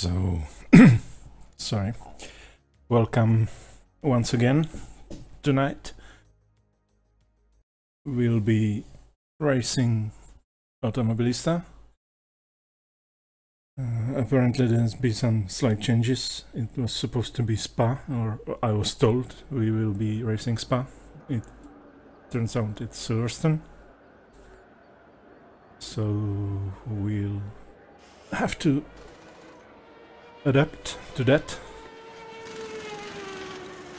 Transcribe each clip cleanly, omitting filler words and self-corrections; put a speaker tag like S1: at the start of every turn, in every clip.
S1: So, sorry. Welcome once again. Tonight we'll be racing Automobilista. Apparently there's been some slight changes. It was supposed to be Spa, or I was told we will be racing Spa. It turns out it's Silverstone. So we'll have to adapt to that.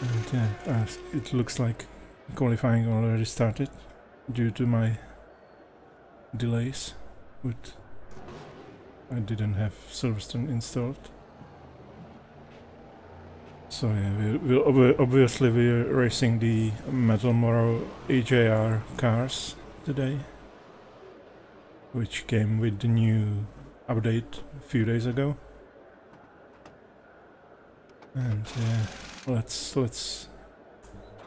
S1: And yeah, it looks like qualifying already started due to my delays with I didn't have Silverstone installed. So yeah, we'll obviously we're racing the Metalmoro AJR cars today, which came with the new update a few days ago. And yeah, let's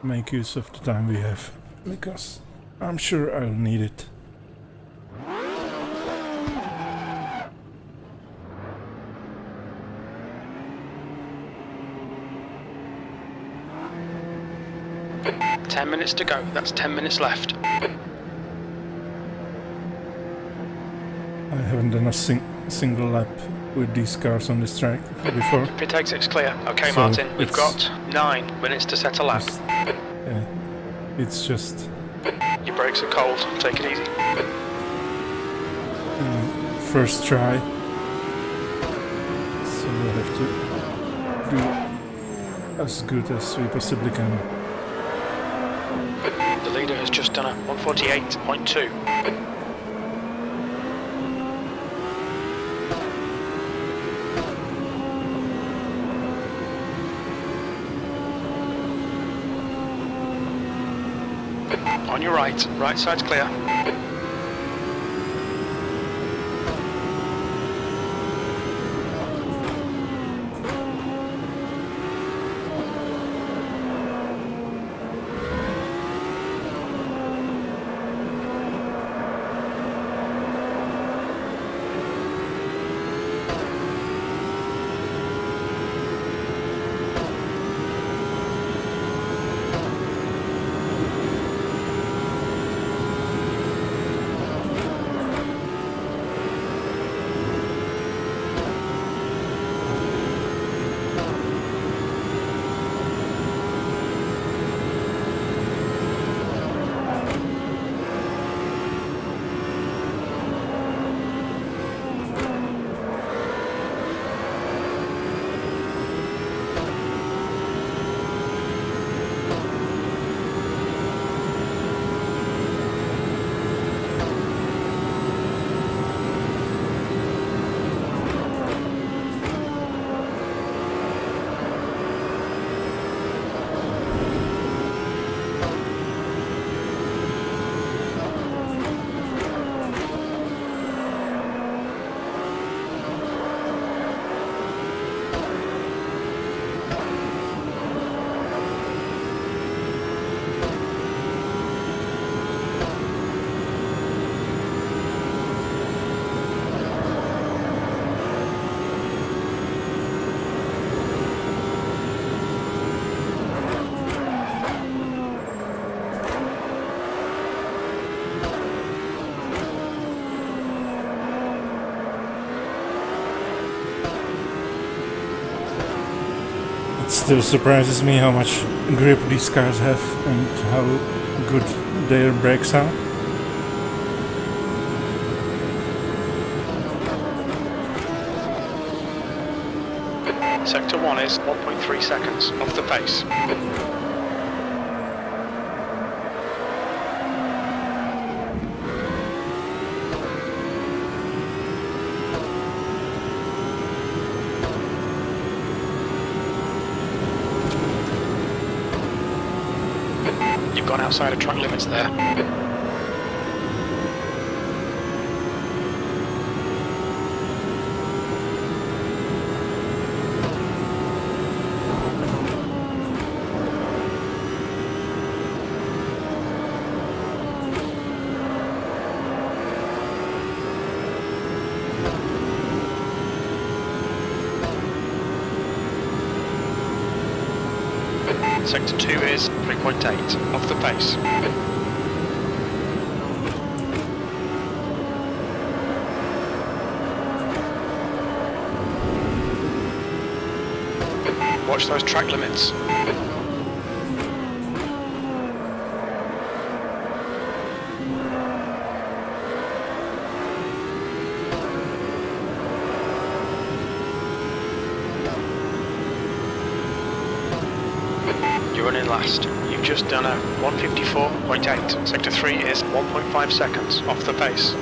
S1: make use of the time we have, because I'm sure I'll need it.
S2: Ten minutes to go. That's 10 minutes left.
S1: I haven't done a single lap with these cars on this track before.
S2: Pit exit's clear. Okay,
S1: So
S2: Martin, we've got 9 minutes to set a lap.
S1: Yeah, it's just
S2: Your brakes are cold. Take it easy.
S1: first try, so we'll have to do as good as we possibly can.
S2: The leader has just done a 148.2. On your right side's clear.
S1: It still surprises me how much grip these cars have and how good their brakes are.
S2: Sector 1 is 1.3 seconds off the pace. You've gone outside of track limits there. Sector 2 is 3.8, off the pace. Watch those track limits. You're running last. You've just done a 154.8. Sector 3 is 1.5 seconds off the pace.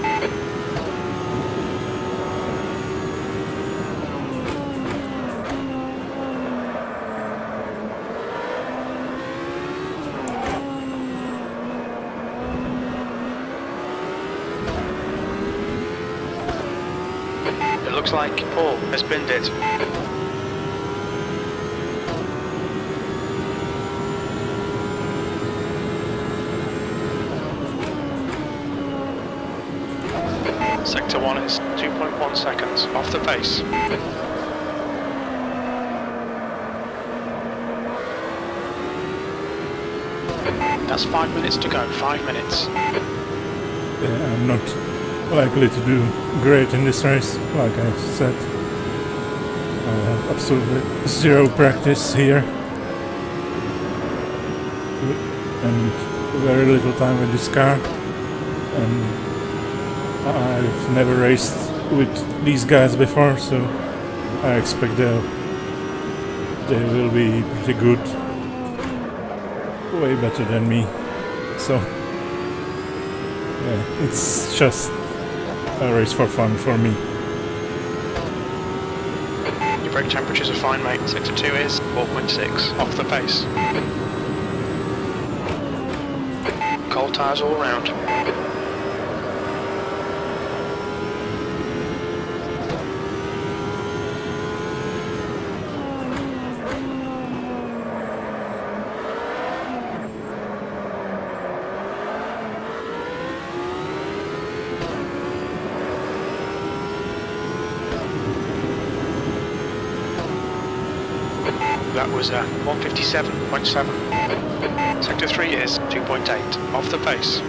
S2: It looks like Paul has binned it. Sector 1 is 2.1 seconds off the pace. That's 5 minutes to go, 5 minutes.
S1: Yeah, I'm not likely to do great in this race, like I said. I have absolutely zero practice here. And very little time with this car. And I've never raced with these guys before, so I expect they will be pretty good, way better than me. So yeah, it's just a race for fun for me.
S2: Your brake temperatures are fine, mate. Sector 2 is 4.6 off the pace. Cold tyres all round. That was a 157.7. Sector 3 is 2.8, off the pace.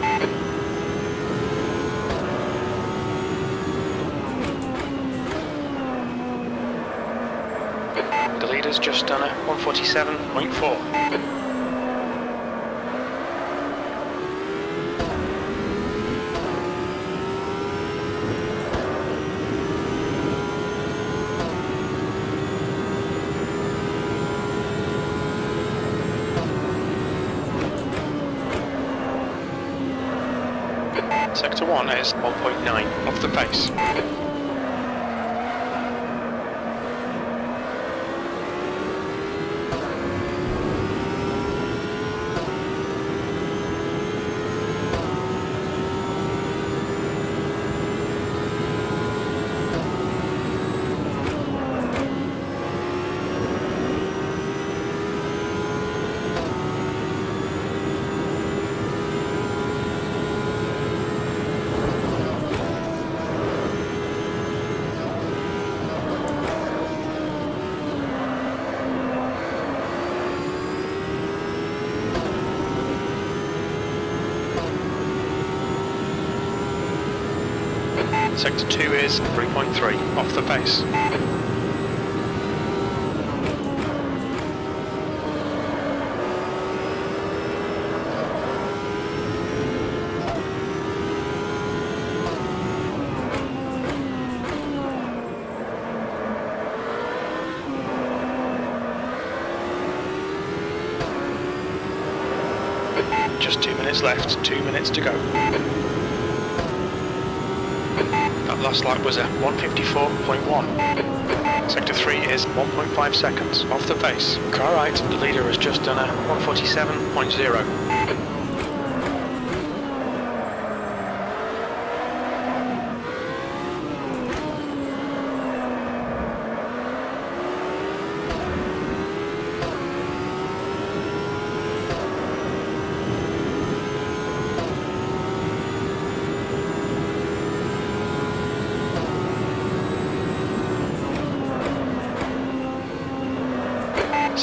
S2: The leader's just done a 147.4. Sector 1 is 1.9, off the pace. Sector 2 is 3.3, off the pace. Just 2 minutes left, 2 minutes to go. That last lap was a 154.1. Sector 3 is 1.5 seconds off the pace. Car right, the leader has just done a 147.0.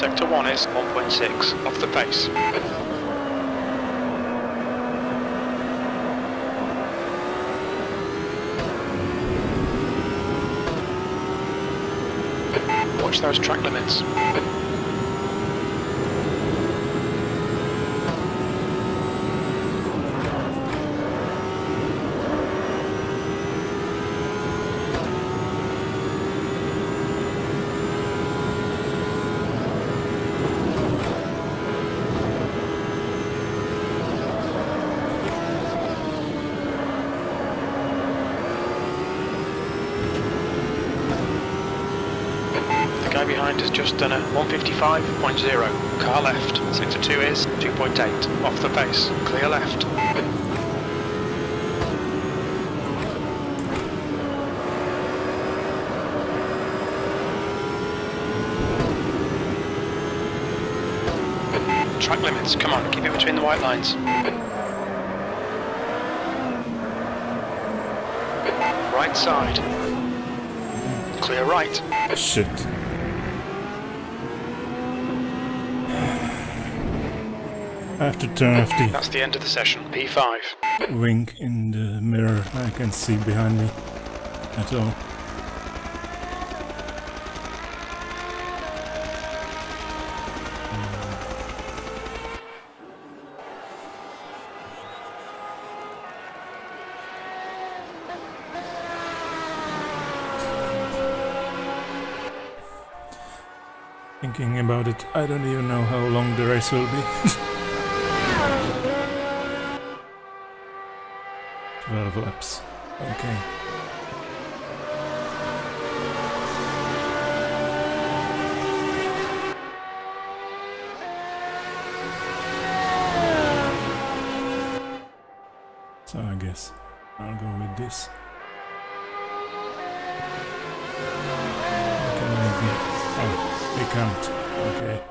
S2: Sector 1 is 1.6 off the pace. Watch those track limits. The guy behind has just done a 155.0. Car left. Sector 2 is 2.8 off the pace. Clear left. Track limits, come on, keep it between the white lines. Right side. Clear right.
S1: Shit. I have to turn off the
S2: That's the end of the session. P5.
S1: wing in the mirror. I can see behind me at all. Thinking about it, I don't even know how long the race will be. 12 laps. Okay. So I guess I'll go with this. Okay, maybe. Oh, they can't. Okay.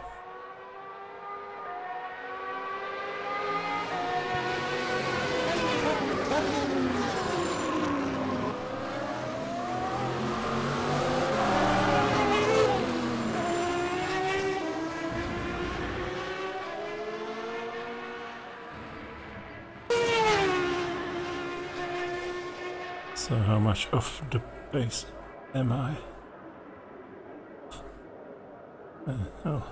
S1: So how much off the pace am I? Oh.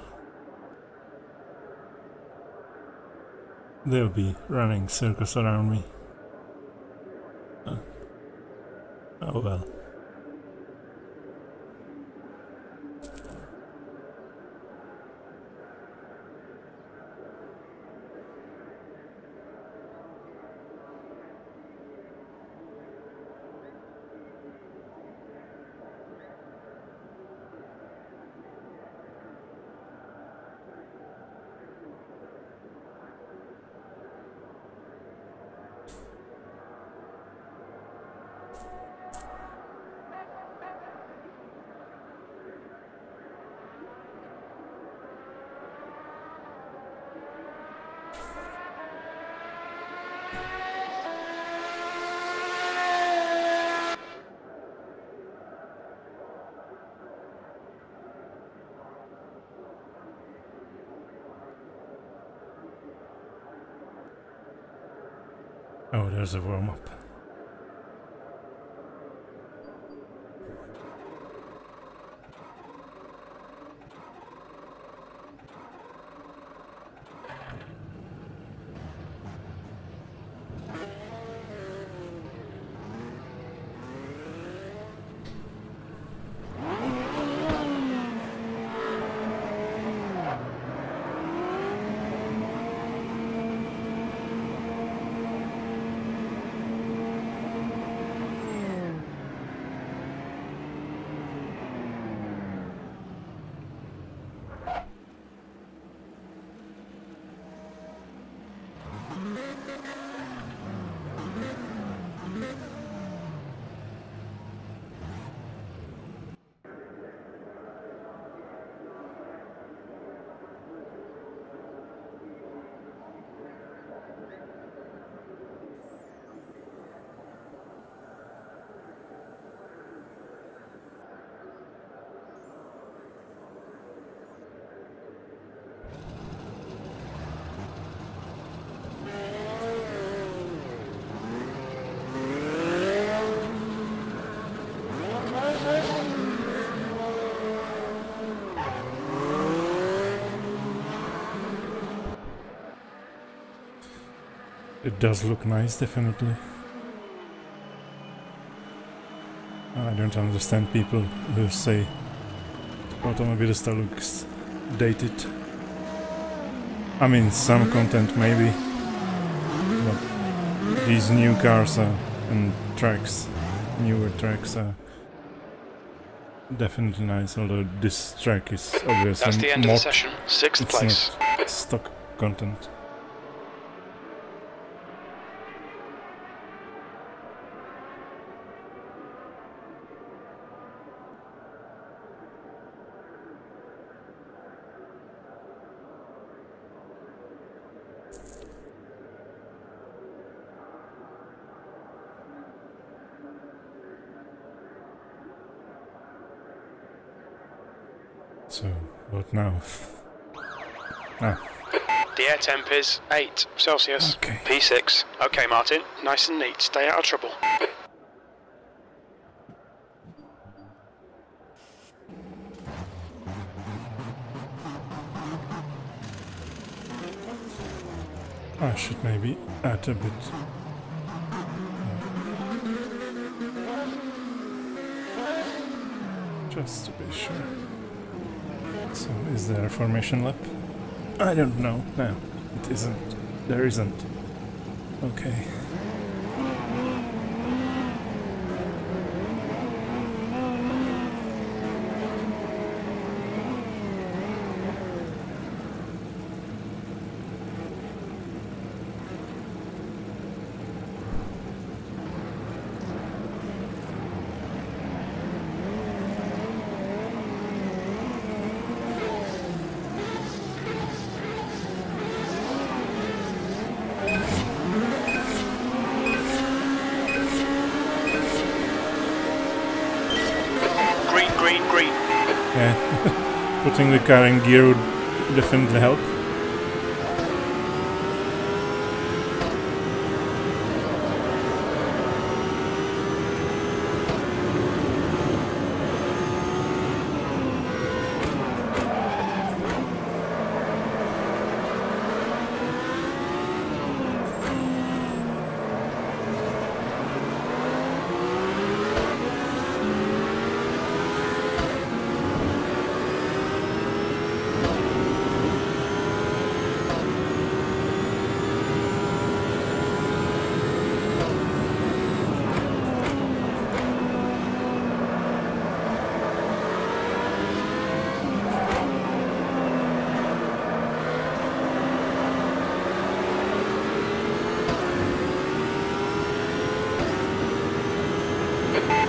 S1: They'll be running circles around me. Oh well. Oh, there's a warm-up. it does look nice, definitely. I don't understand people who say Automobilista looks dated. I mean, some content maybe, but these new cars and tracks, newer tracks are definitely nice, although this track is obviously
S2: That's the end of the session. 6th place.
S1: Not stock content. So, what now?
S2: The air temp is 8 Celsius.
S1: Okay.
S2: P6. Okay, Martin. Nice and neat. Stay out of trouble.
S1: I should maybe add a bit. Just to be sure. So, is there a formation lap? I don't know. No, it isn't. There isn't. Okay.
S2: Green.
S1: Yeah, putting the car in gear would definitely help.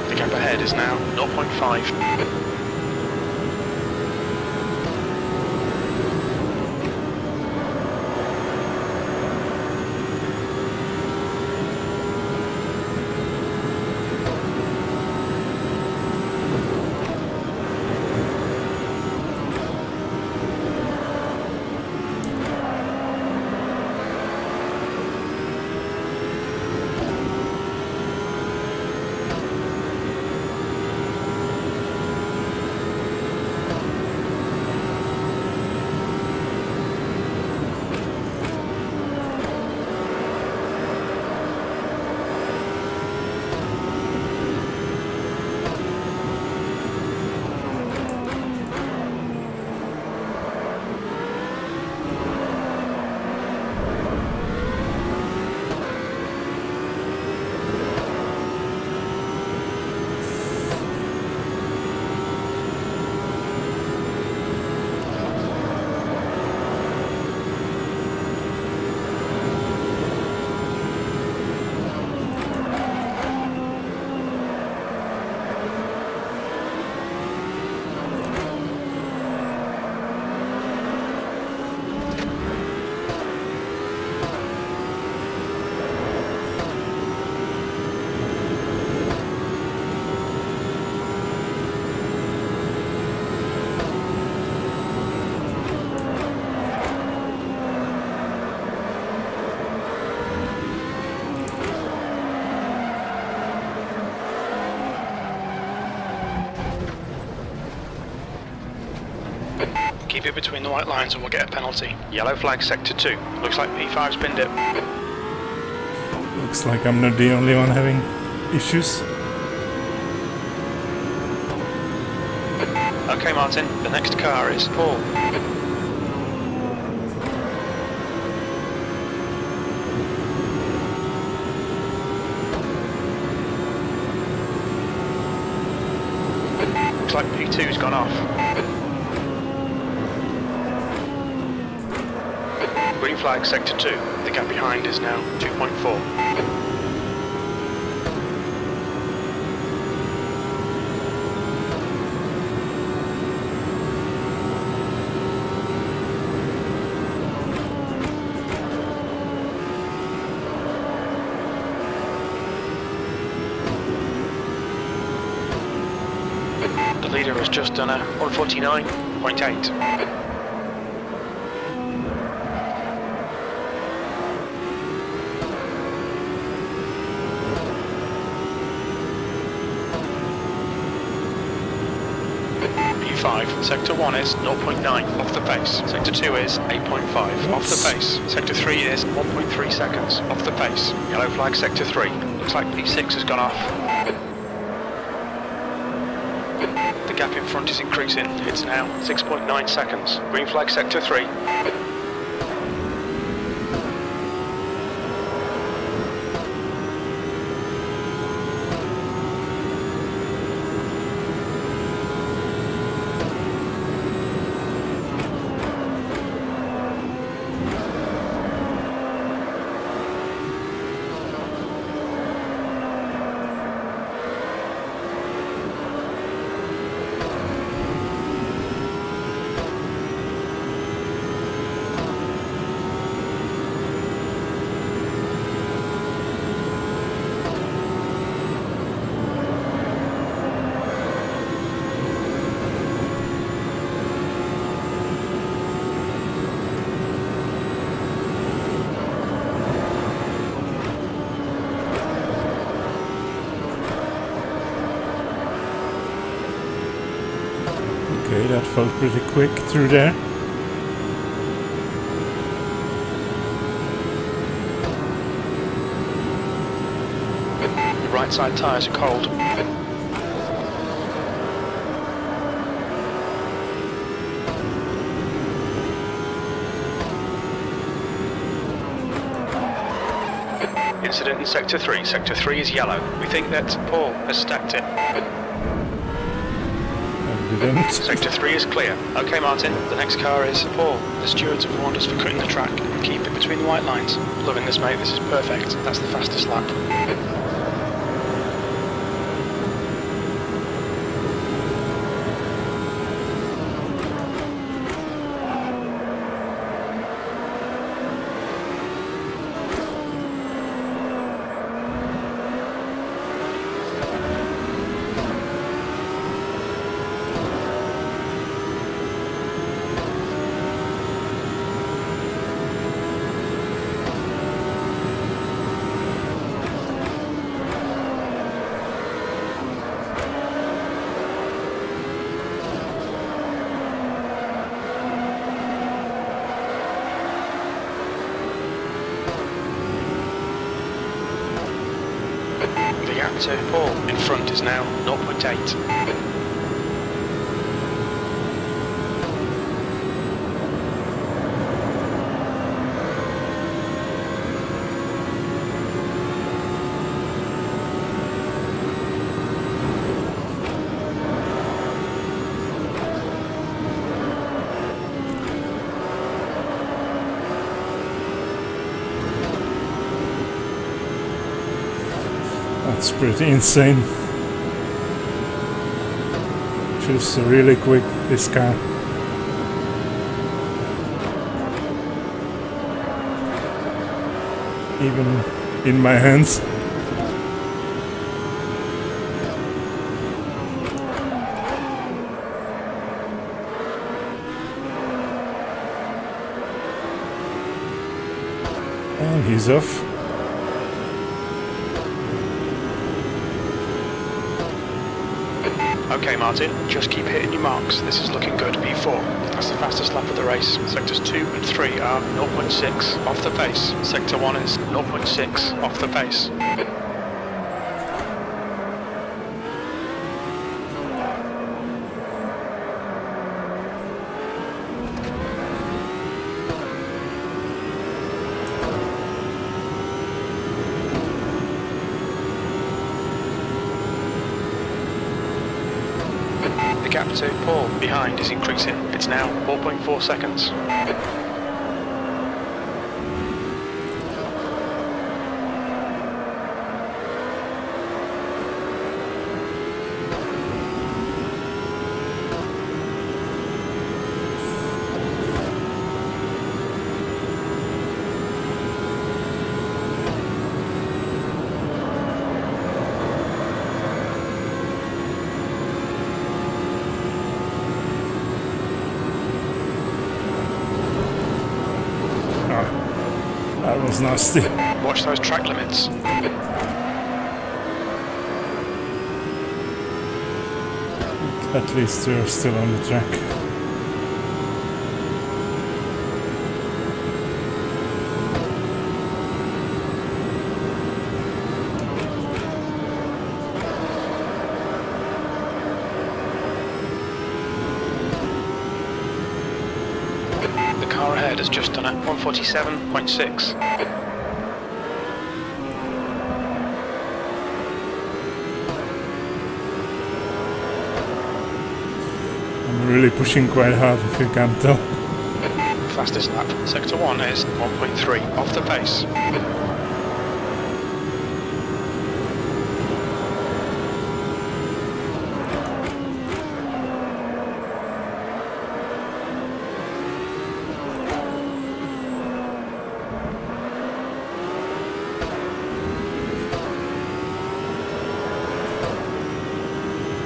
S2: The gap ahead is now 0.5. Keep it between the white lines and we'll get a penalty. Yellow flag sector 2. Looks like P5's pinned it.
S1: Looks like I'm not the only one having issues.
S2: Okay, Martin, the next car is Paul. Looks like P2's gone off. Green flag, sector 2. The gap behind is now 2.4. The leader has just done a 149.8. P5, sector 1 is 0.9 off the pace. Sector 2 is 8.5 off the pace. Sector 3 is 1.3 seconds off the pace. Yellow flag, sector 3. Looks like P6 has gone off. The gap in front is increasing. It's now 6.9 seconds. Green flag, sector 3.
S1: Okay, that felt pretty quick through there.
S2: The right side tyres are cold. Incident in sector 3. Sector 3 is yellow. We think that Paul has stacked it.
S1: Didn't.
S2: Sector 3 is clear. Okay, Martin, the next car is Paul. The stewards have warned us for cutting the track and keep it between the white lines. Loving this, mate, this is perfect. That's the fastest lap. The gap to Paul in front is now 0.8.
S1: That's pretty insane. Feels really quick, this car. Even in my hands. And he's off.
S2: Okay, Martin, just keep hitting your marks. This is looking good. P4. That's the fastest lap of the race. Sectors 2 and 3 are 0.6 off the pace. Sector 1 is 0.6 off the pace. The gap to Paul behind is increasing. It's now 4.4 seconds.
S1: That was nasty.
S2: Watch those track limits.
S1: At least we're still on the track.
S2: The car ahead has just done a 147.6.
S1: I'm really pushing quite hard, if you can't tell.
S2: Fastest lap, sector 1 is 1.3 off the pace.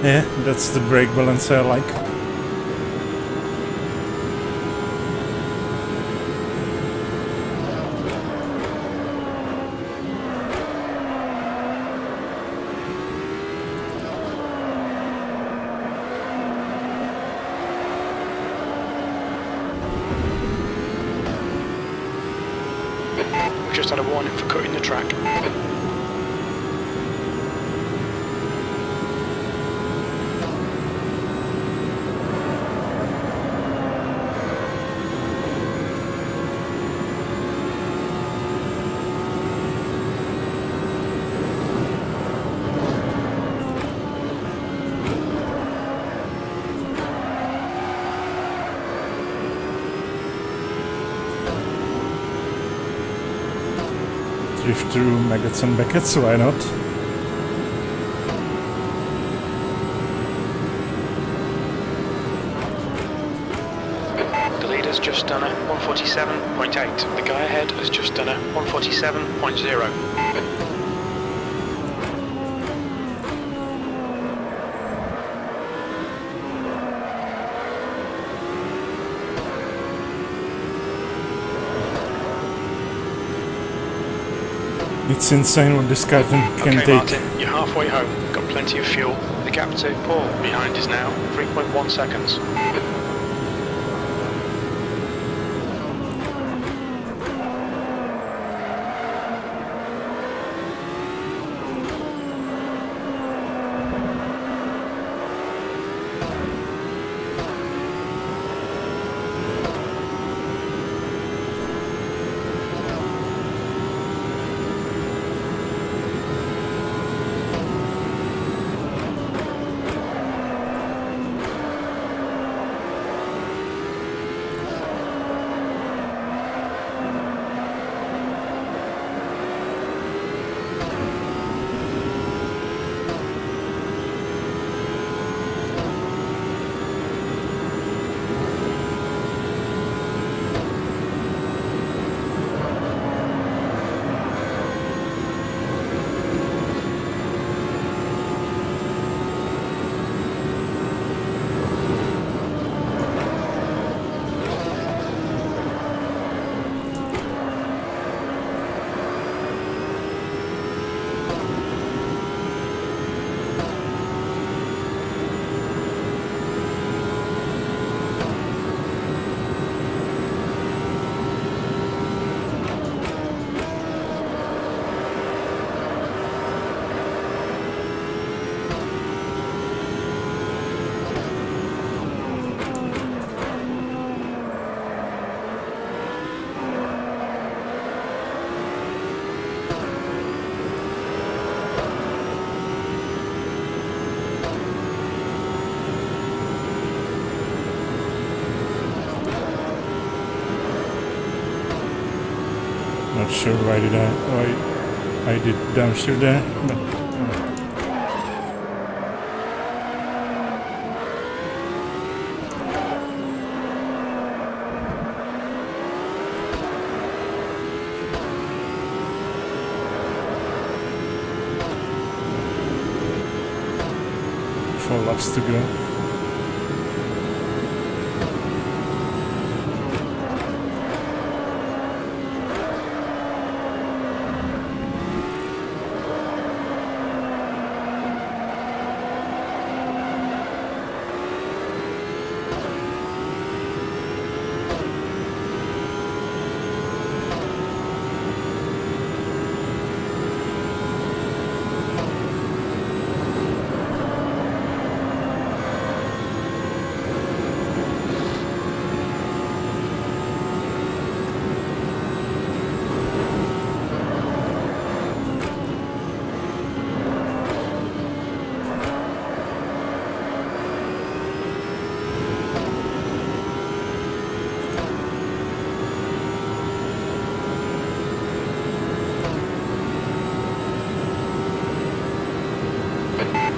S1: Yeah, that's the brake balance I like.
S2: We've just had a warning for cutting the track.
S1: Drift through maggots and beckets, why not?
S2: The leader's just done a 147.8. The guy ahead has just done a 147.0.
S1: It's insane what this car can
S2: Okay,
S1: take.
S2: Martin, you're halfway home. Got plenty of fuel. The gap to Paul behind is now 3.1 seconds.
S1: Not sure why I did downshift there, but four laps to go.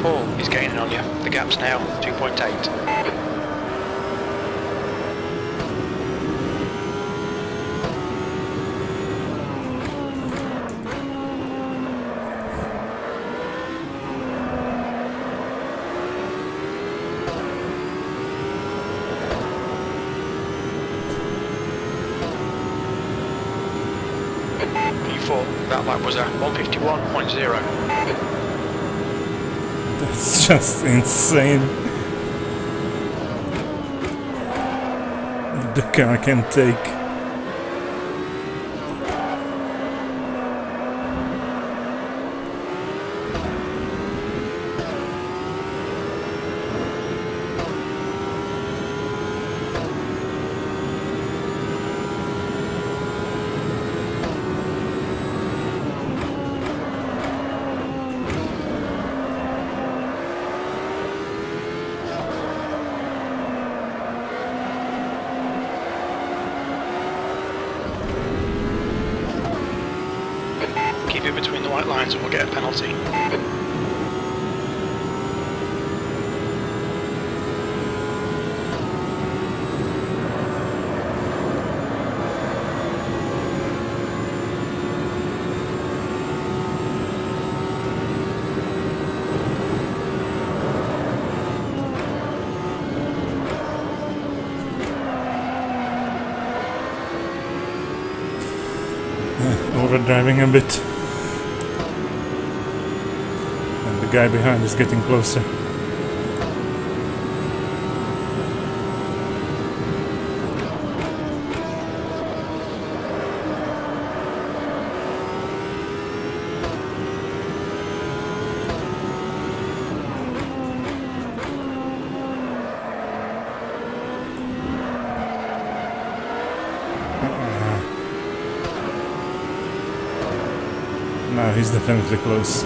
S2: Paul is gaining on you. The gap's now 2.8. That lap was a 151.0.
S1: That's just insane. The car can take.
S2: Keep it between the white lines and we'll get a penalty.
S1: Overdriving a bit. And the guy behind is getting closer. No, he's definitely close.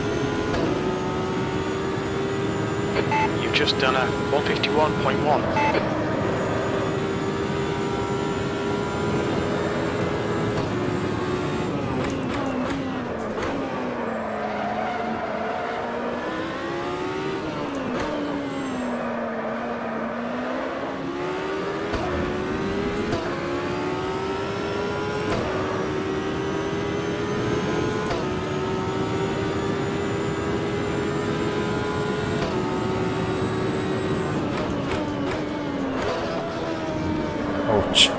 S2: You've just done a 151.1.
S1: Ouch.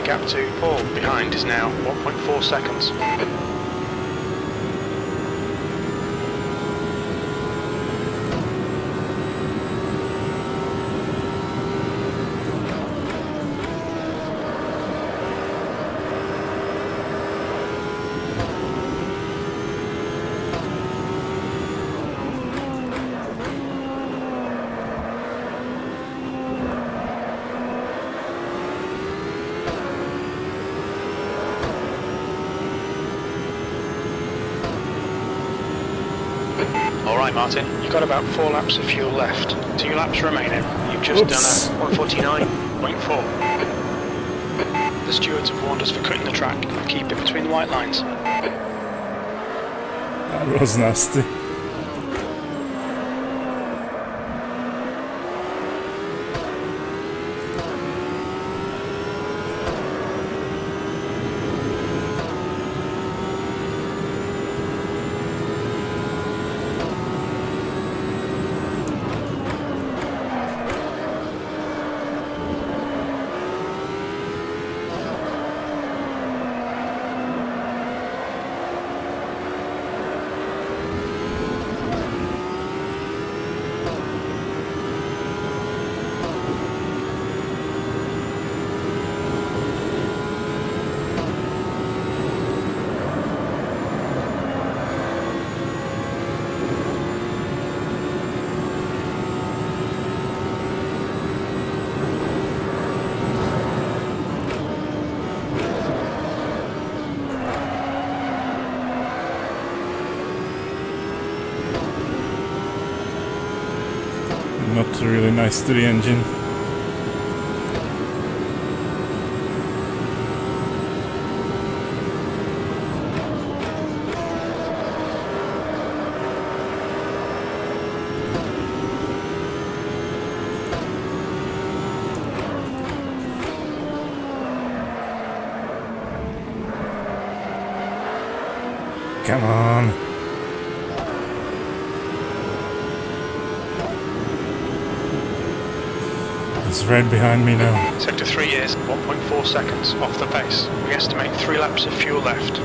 S2: Gap to Paul behind is now 1.4 seconds. right, Martin. You've got about 4 laps of fuel left. 2 laps remaining. You've just done a 149.4. The stewards have warned us for cutting the track. Keep it between the white lines.
S1: That was nasty. Not really nice to the engine. Come on. It's right behind me now.
S2: Sector 3 is 1.4 seconds off the pace. We estimate 3 laps of fuel left.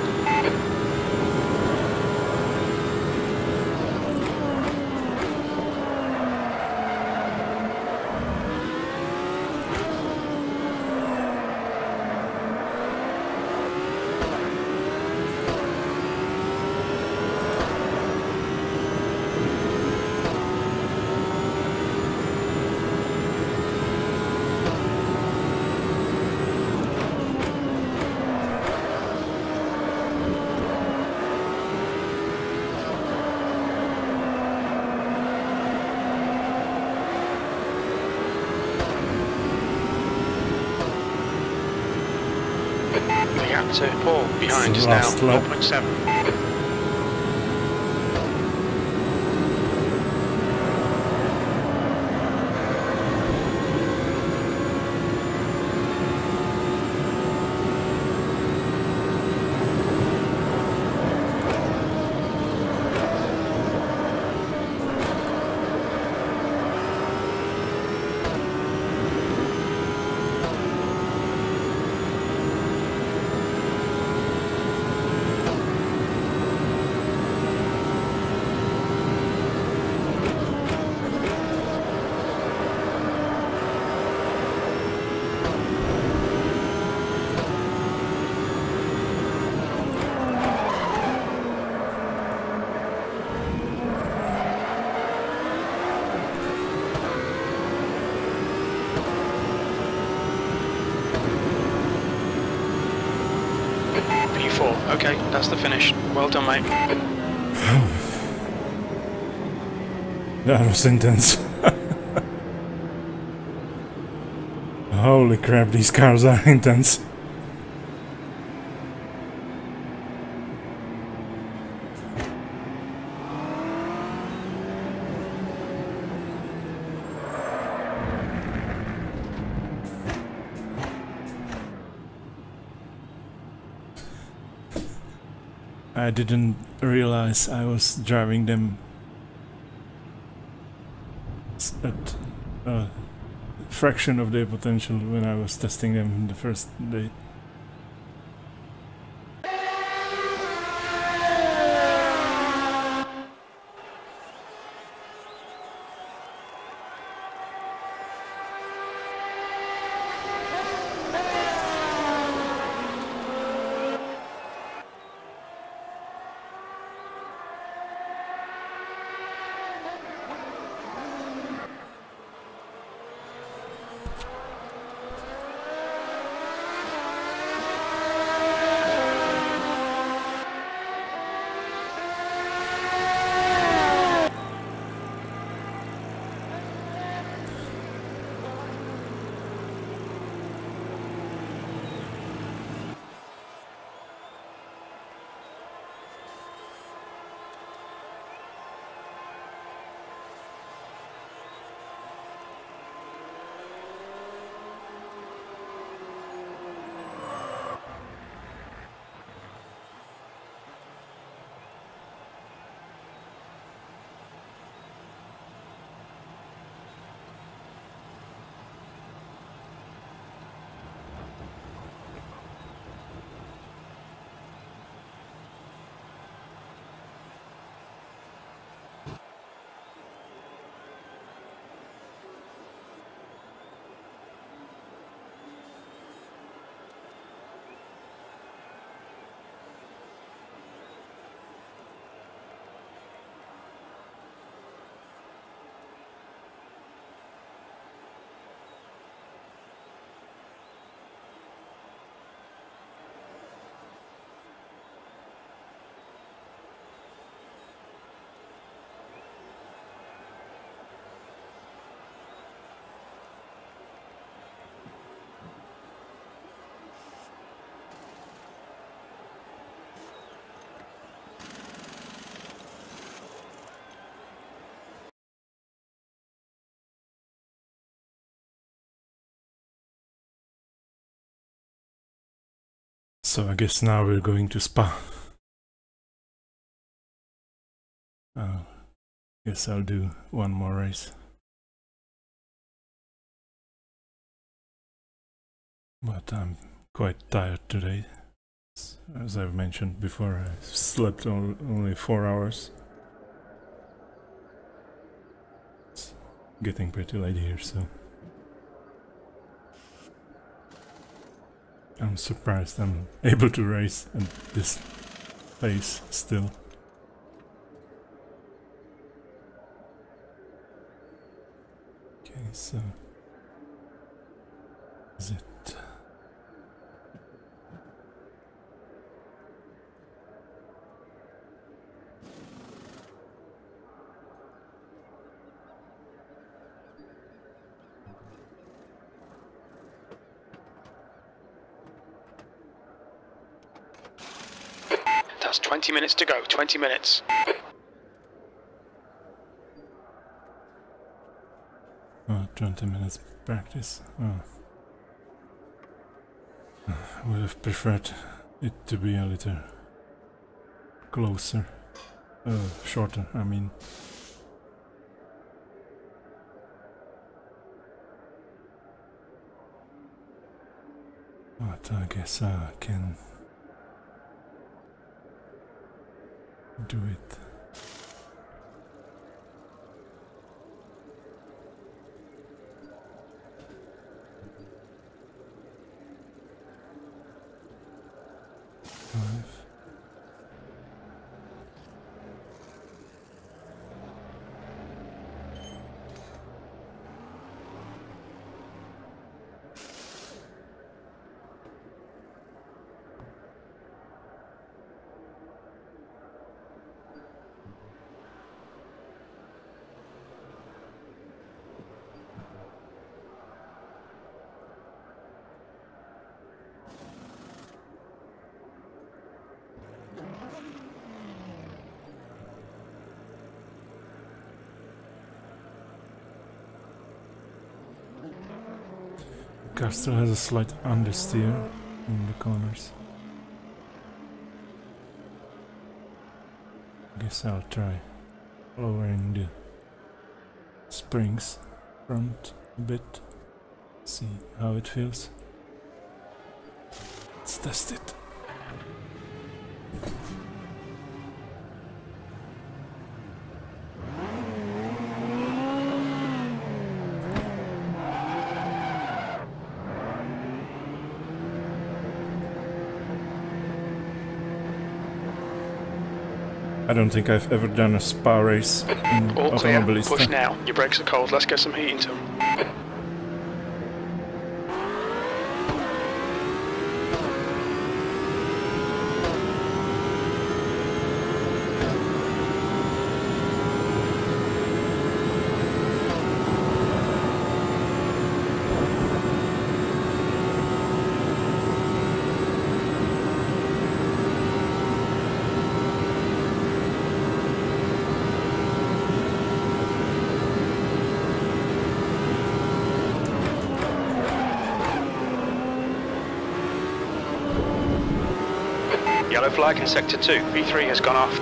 S2: The gap to Paul behind is now 0.7. P4, okay, that's the finish. Well done, mate.
S1: That was intense. Holy crap, these cars are intense. I didn't realize I was driving them at a fraction of their potential when I was testing them the first day. So I guess now we're going to Spa. Guess I'll do one more race. But I'm quite tired today. As I've mentioned before, I slept only 4 hours. It's getting pretty late here, so I'm surprised I'm able to race at this pace still. Okay, so is it?
S2: That's 20 minutes to go, 20 minutes.
S1: 20 minutes practice. Oh. I would have preferred it to be a little closer. Shorter, I mean. But I guess I can do it. The car still has a slight understeer in the corners. Guess I'll try lowering the springs front a bit. See how it feels. Let's test it. I don't think I've ever done a Spa race in
S2: All clear.
S1: Automobilista.
S2: Push now. Your brakes are cold. Let's get some heat into them. Yellow flag in sector 2. V3 has gone off.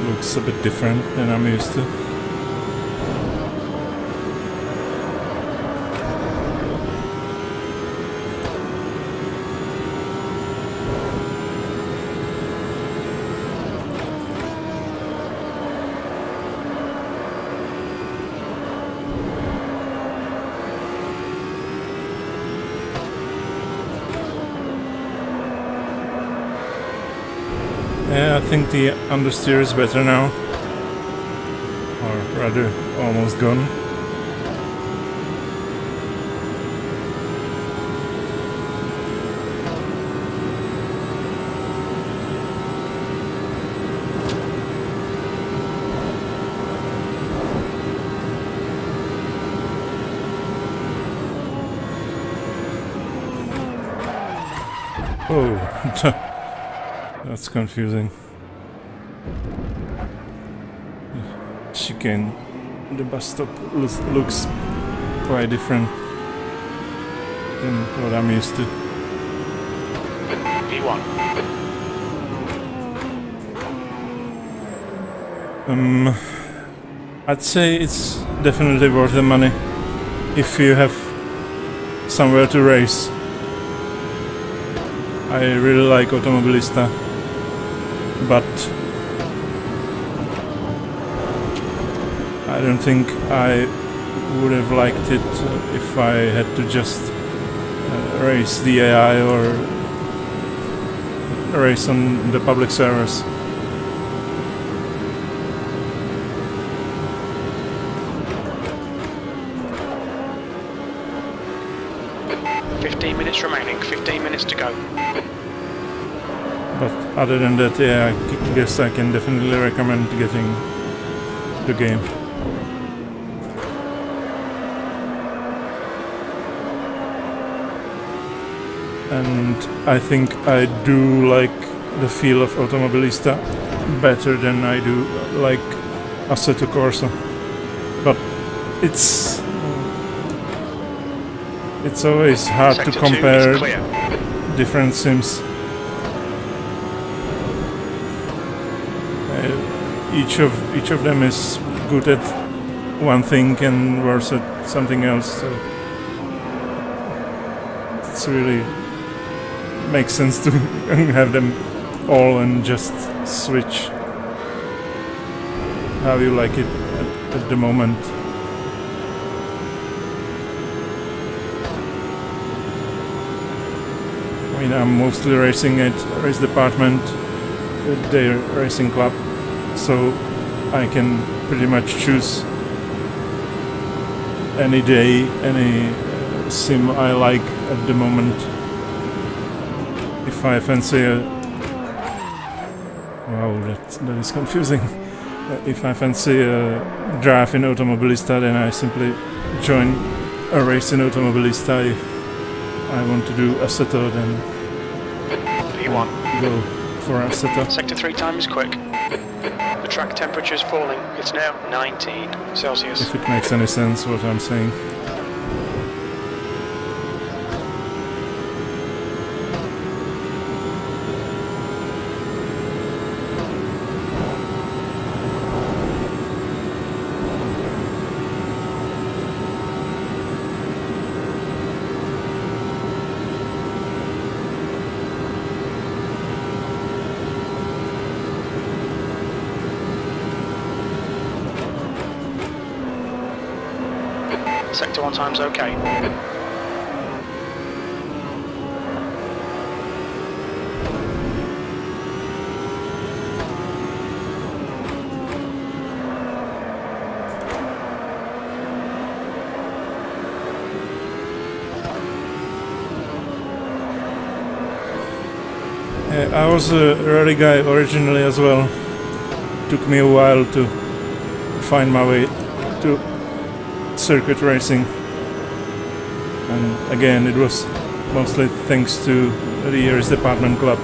S1: Looks a bit different than I'm used to. Yeah, I think the understeer is better now. Or rather, almost gone. Oh, that's confusing. Chicane. The bus stop looks quite different than what I'm used to.
S2: V1.
S1: I'd say it's definitely worth the money if you have somewhere to race. I really like Automobilista, but I don't think I would have liked it if I had to just race the AI or race on the public servers.
S2: Remaining, 15 minutes to go.
S1: But other than that, yeah, I guess I can definitely recommend getting the game. And I think I do like the feel of Automobilista better than I do like Assetto Corsa. But it's always hard to compare different sims. Each of them is good at one thing and worse at something else. So it's really makes sense to have them all and just switch how you like it at the moment. I mean, I'm mostly racing at race department with their racing club, so I can pretty much choose any day, any sim I like at the moment. If I fancy a... Wow, that is confusing. If I fancy a drive in Automobilista, then I simply join a race in Automobilista. If I want to do Assetto, then
S2: V1.
S1: Go for Assetto.
S2: Sector 3 time is quick. The track temperature is falling. It's now 19 Celsius.
S1: If it makes any sense what I'm saying.
S2: Sector 1 time's okay.
S1: I was a rally guy originally as well. Took me a while to find my way to circuit racing, and again it was mostly thanks to the race department club.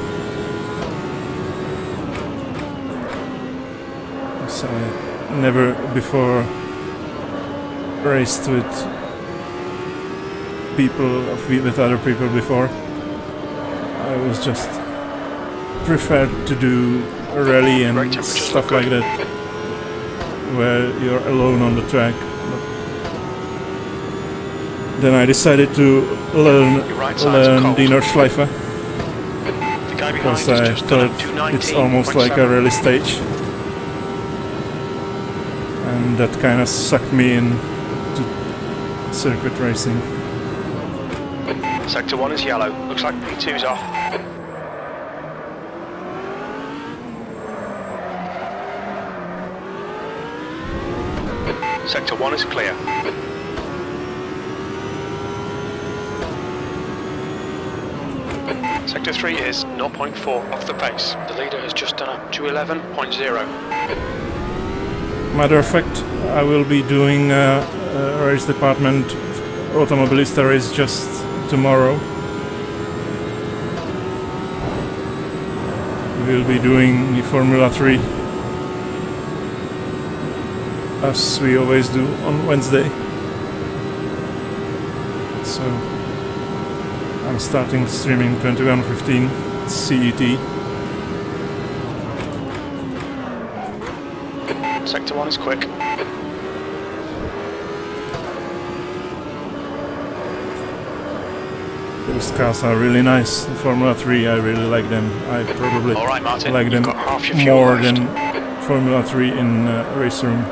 S1: So I never before raced with other people before. I was just preferred to do a rally and stuff like that, where you're alone on the track. Then I decided to learn the Nordschleife, because I thought it's almost like a rally stage, and that kind of sucked me into circuit racing.
S2: Sector 1 is yellow. Looks like P2's off. Sector 1 is clear. Sector 3 is 0.4 off the pace. The leader has just done a 211.0.
S1: Matter of fact, I will be doing a race department Automobilista race just tomorrow. we'll be doing the Formula 3 as we always do on Wednesday. So I'm starting streaming 21:15 CET.
S2: Sector 1 is quick.
S1: Those cars are really nice. The Formula 3, I really like them. I probably
S2: Alright, Martin,
S1: like them
S2: you've got half your fuel
S1: more
S2: left.
S1: than Formula 3 in Race Room,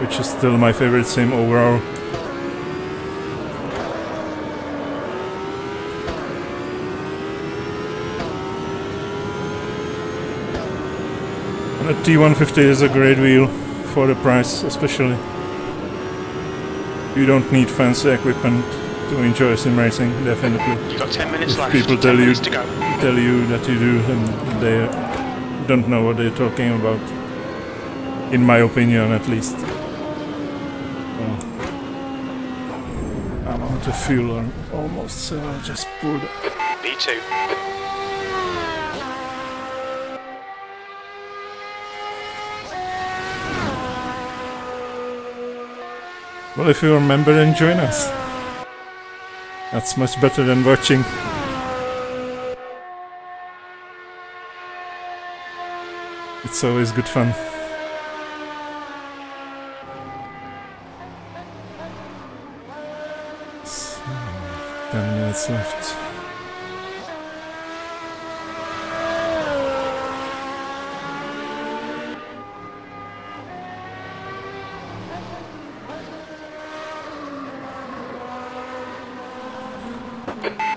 S1: which is still my favorite sim overall. And the T150 is a great wheel for the price, especially. You don't need fancy equipment to enjoy sim racing, definitely.
S2: You've got 10 minutes
S1: If
S2: left.
S1: people
S2: 10
S1: tell you
S2: minutes to go.
S1: that you do, and they don't know what they're talking about. In my opinion, at least. Well, I'm out of fuel almost, so I'll just pour the...
S2: B2.
S1: Well, if you remember, then join us. That's much better than watching. It's always good fun. So, 10 minutes left.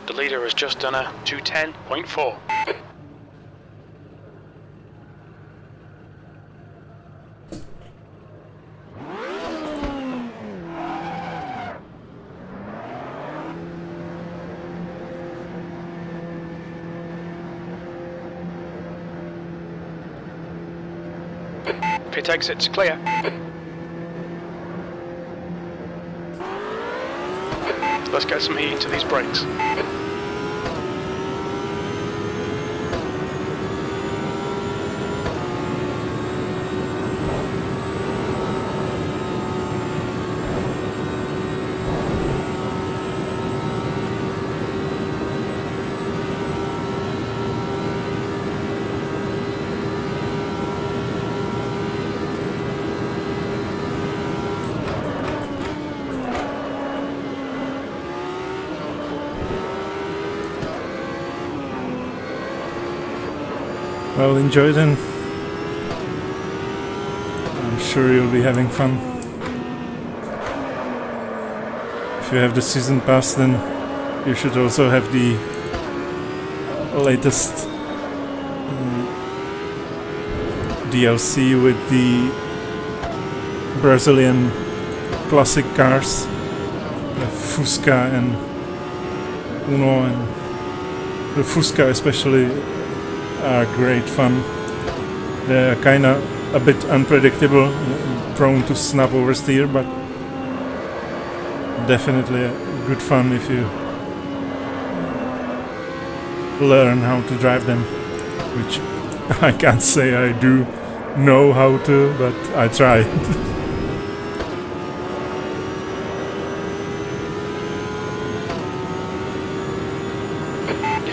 S2: The leader has just done a 2:10.4. Pit exit's clear. Let's get some heat into these brakes.
S1: Well, enjoy then. I'm sure you'll be having fun. If you have the season pass, then you should also have the latest DLC with the Brazilian classic cars, the Fusca and Uno, and the Fusca especially are great fun. They're kinda a bit unpredictable, prone to snap oversteer, but definitely good fun if you learn how to drive them, which I can't say I do know how to, but I try.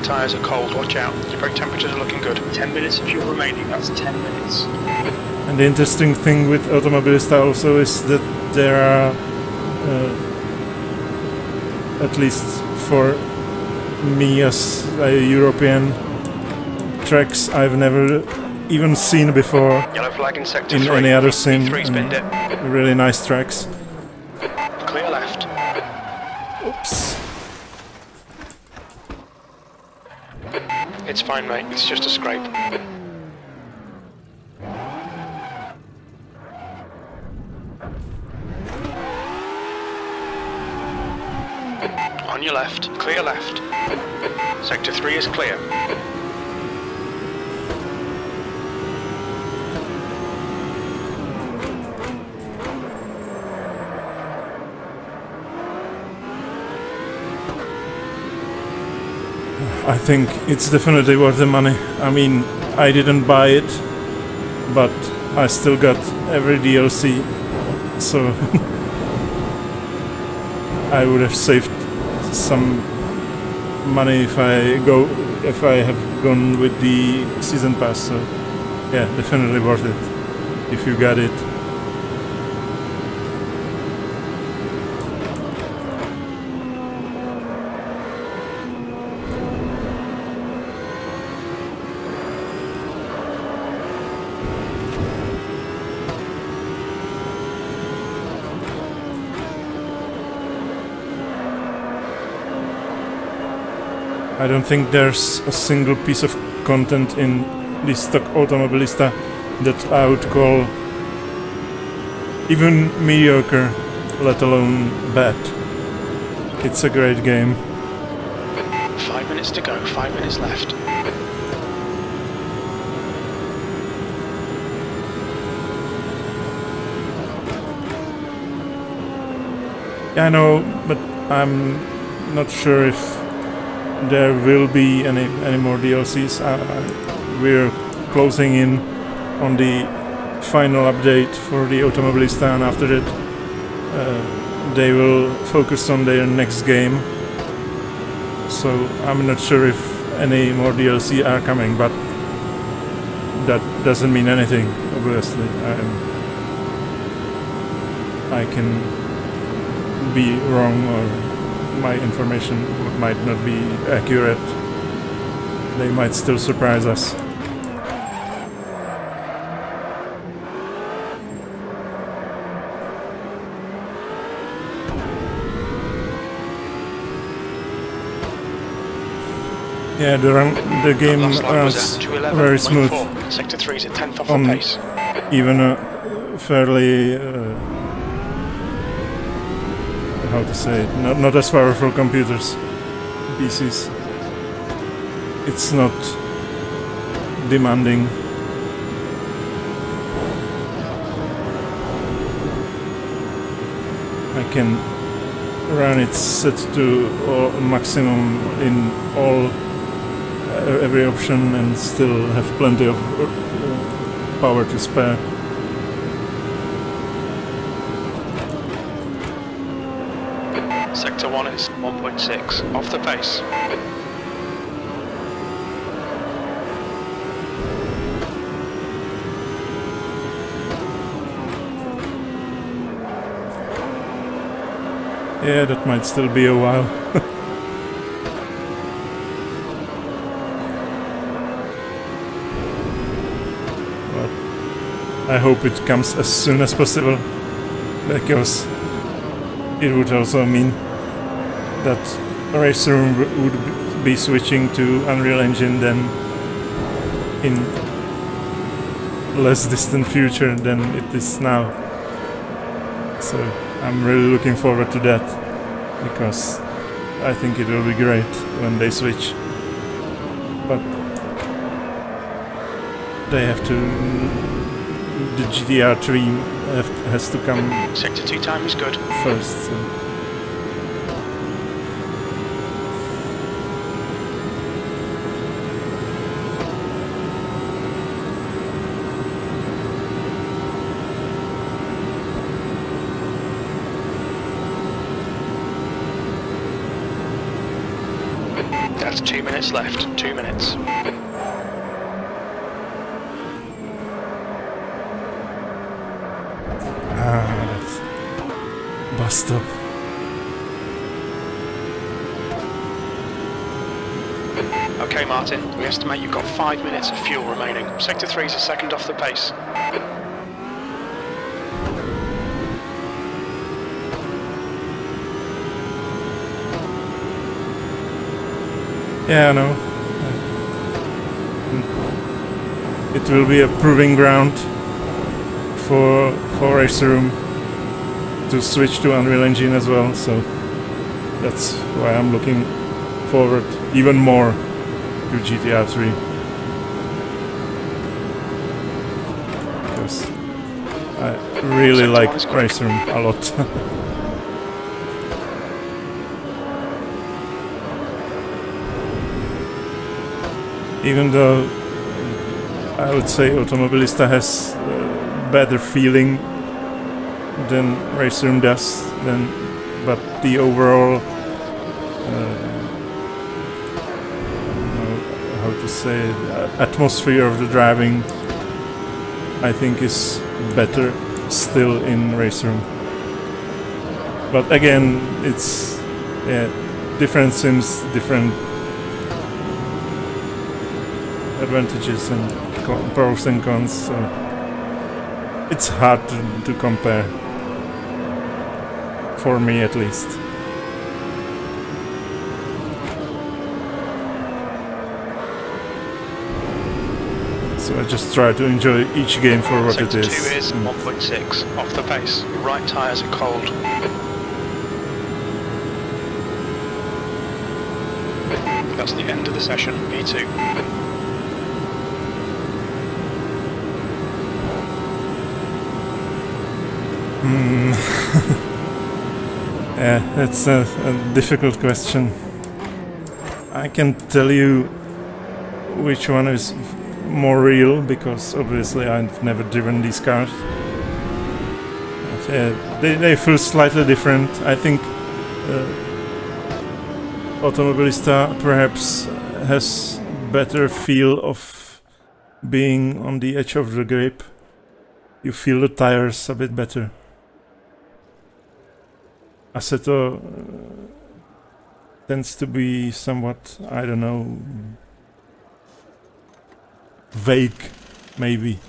S2: Tyres are cold, watch out. Your brake temperatures are looking good. 10 minutes of fuel remaining, that's 10 minutes.
S1: And the interesting thing with Automobilista also is that there are, at least for me as a European, tracks I've never even seen before
S2: Yellow flag in sector
S1: in
S2: 3.
S1: any other sim.
S2: B3 spinned it.
S1: Really nice tracks.
S2: Clear left.
S1: Oops.
S2: It's fine, mate. It's just a scrape. On your left. Clear left. Sector 3 is clear.
S1: I think it's definitely worth the money. I mean, I didn't buy it, but I still got every DLC, so I would have saved some money if I have gone with the season pass. So yeah, definitely worth it if you got it. I don't think there's a single piece of content in the stock Automobilista that I would call even mediocre, let alone bad. It's a great game.
S2: 5 minutes to go, 5 minutes left.
S1: Yeah, I know, but I'm not sure if there will be any more DLCs. We're closing in on the final update for the Automobilista, and after that they will focus on their next game. So I'm not sure if any more DLC are coming, but that doesn't mean anything, obviously. I can be wrong, or my information might not be accurate. They might still surprise us. Yeah, the game runs very smooth.
S2: Sector 3 is a tenth off the pace.
S1: Even a fairly how to say it, not as powerful computers, PCs. It's not demanding. I can run it set to maximum in every option and still have plenty of power to spare.
S2: Sector 1 is 1.6 off the pace.
S1: Yeah, that might still be a while. But I hope it comes as soon as possible, because it would also mean that Race Room would be switching to Unreal Engine then in less distant future than it is now. So I'm really looking forward to that, because I think it will be great when they switch. But they have to... the GTR 3 has to come...
S2: Sector 2 time is good.
S1: ...first. So.
S2: That's 2 minutes left. 2 minutes.
S1: That's bus stop.
S2: Okay, Martin, we estimate you've got 5 minutes of fuel remaining. Sector 3 is a second off the pace.
S1: Yeah, I know. It will be a proving ground for Race Room to switch to Unreal Engine as well, so that's why I'm looking forward even more to GTR 3. Because I really like Race Room a lot. Even though I would say Automobilista has better feeling than Race Room does. But the overall, how to say, atmosphere of the driving, I think, is better still in Race Room. But again, it's different sims, different advantages and pros and cons, so it's hard to compare, for me at least. So I just try to enjoy each game for what it is.
S2: Sector 2 is 1.6 off the pace. Your right tyres are cold. That's the end of the session, P2.
S1: Yeah, that's a difficult question. I can tell you which one is more real, because obviously I've never driven these cars. But, they feel slightly different. I think Automobilista perhaps has better feel of being on the edge of the grip. You feel the tires a bit better. Assetto tends to be somewhat, I don't know, vague, maybe.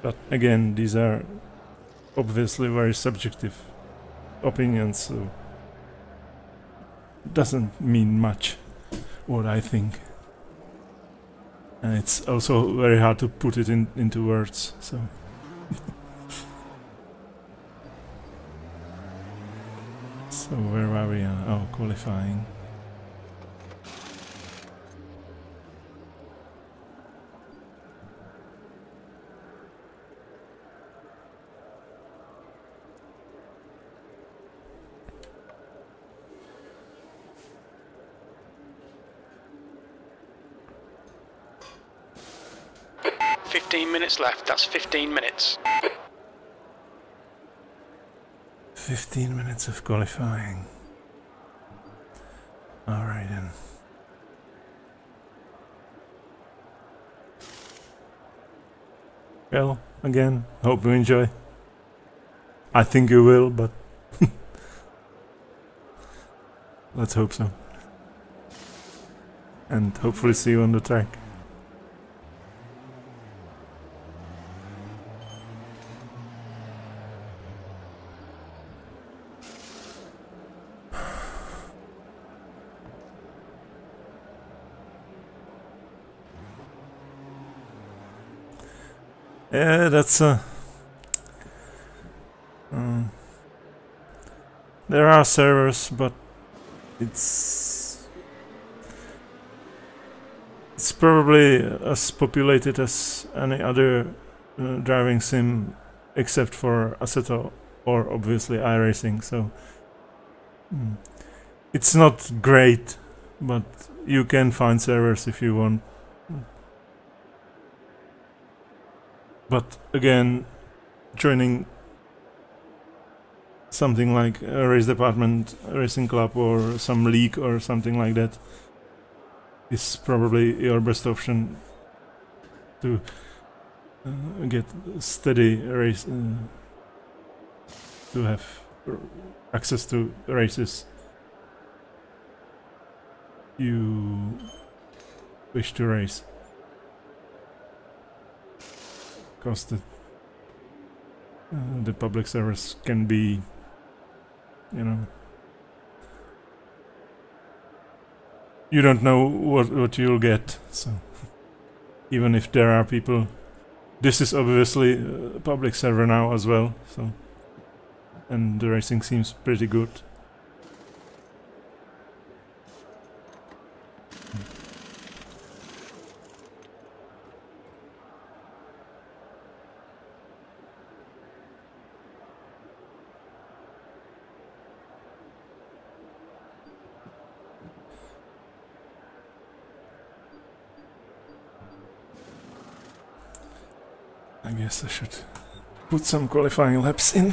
S1: But again, these are obviously very subjective opinions, so it doesn't mean much what I think. And it's also very hard to put it into words, so... So where are we? Oh, qualifying.
S2: Minutes left, that's 15 minutes.
S1: 15 minutes of qualifying. Alright then. Well, again, hope you enjoy. I think you will, but let's hope so. And hopefully see you on the track. Yeah, that's there are servers, but it's probably as populated as any other driving sim, except for Assetto or obviously iRacing. So it's not great, but you can find servers if you want. But again, joining something like a race department, a racing club, or some league or something like that is probably your best option to get steady race, to have access to races you wish to race. Because the public servers can be, you know, you don't know what you'll get. So even if there are people, this is obviously a public server now as well. So, and the racing seems pretty good. I guess I should put some qualifying laps in.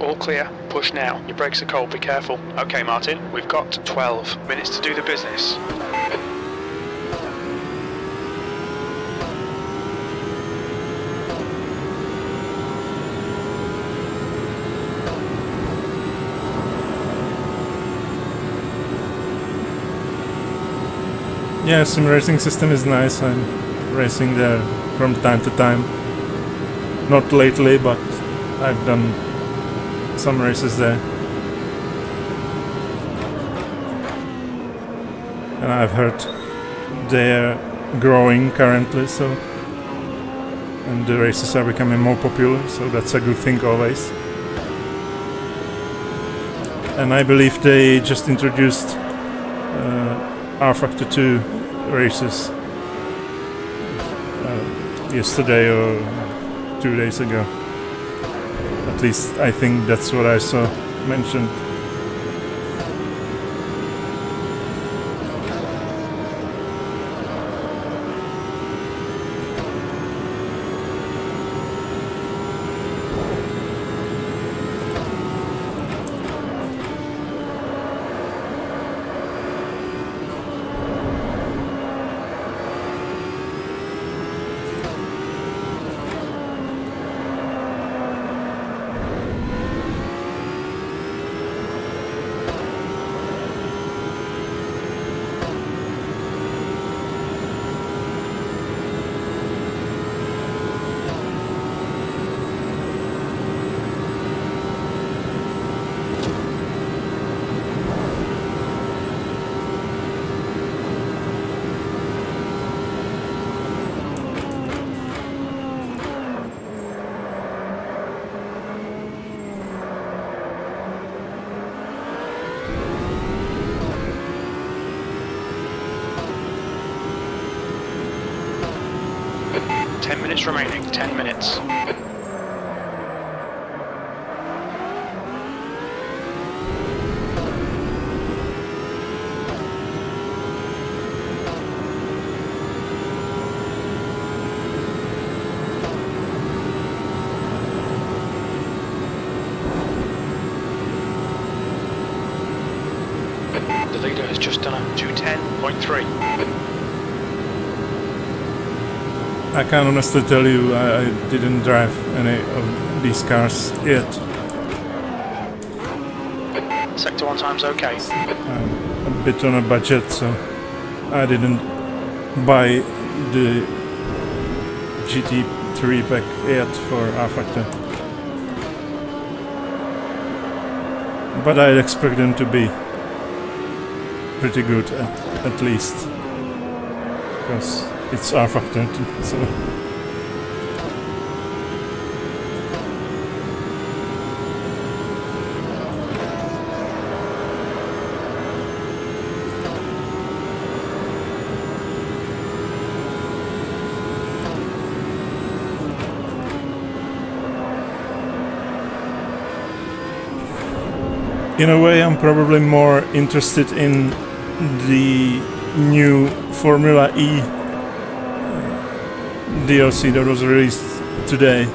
S2: All clear, push now. Your brakes are cold, be careful. Okay, Martin, we've got 12 minutes to do the business.
S1: Yeah, sim racing system is nice. I'm racing there from time to time. Not lately, but I've done some races there. And I've heard they're growing currently, so... and the races are becoming more popular, so that's a good thing always. And I believe they just introduced R Factor 2 races yesterday or 2 days ago. At least I think that's what I saw mentioned.
S2: Remaining 10 minutes. The leader has just done a 2:10.3.
S1: I can honestly tell you I didn't drive any of these cars yet.
S2: Sector 1 time's okay.
S1: I'm a bit on a budget, so I didn't buy the GT3 pack yet for R Factor. But I expect them to be pretty good at least. Because it's R Factor, so... In a way, I'm probably more interested in the new Formula E DLC that was released today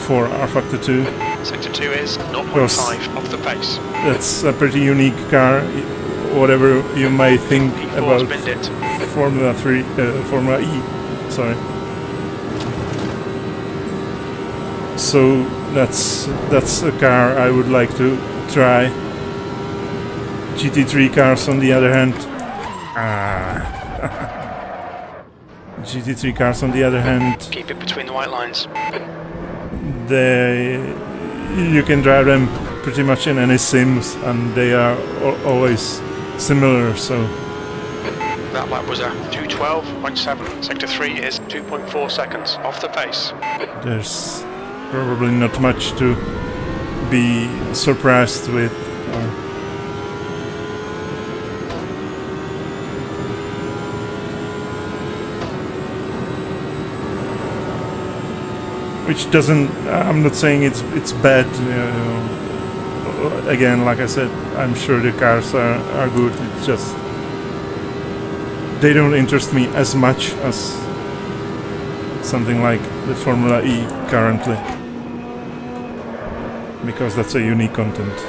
S1: for R Factor 2.
S2: Sector 2 is 0.5 off the pace.
S1: That's a pretty unique car, whatever you may think about Formula E, sorry. So that's a car I would like to try. GT3 cars on the other hand, GT3 cars on the other hand,
S2: keep it between the white lines.
S1: You can drive them pretty much in any sims, and they are always similar. So
S2: that lap was a 2:12.7. Sector 3 is 2.4 seconds off the pace.
S1: There's probably not much to be surprised with. which doesn't. I'm not saying it's bad. Again, like I said, I'm sure the cars are good. It's just they don't interest me as much as something like the Formula E currently, because that's a unique content.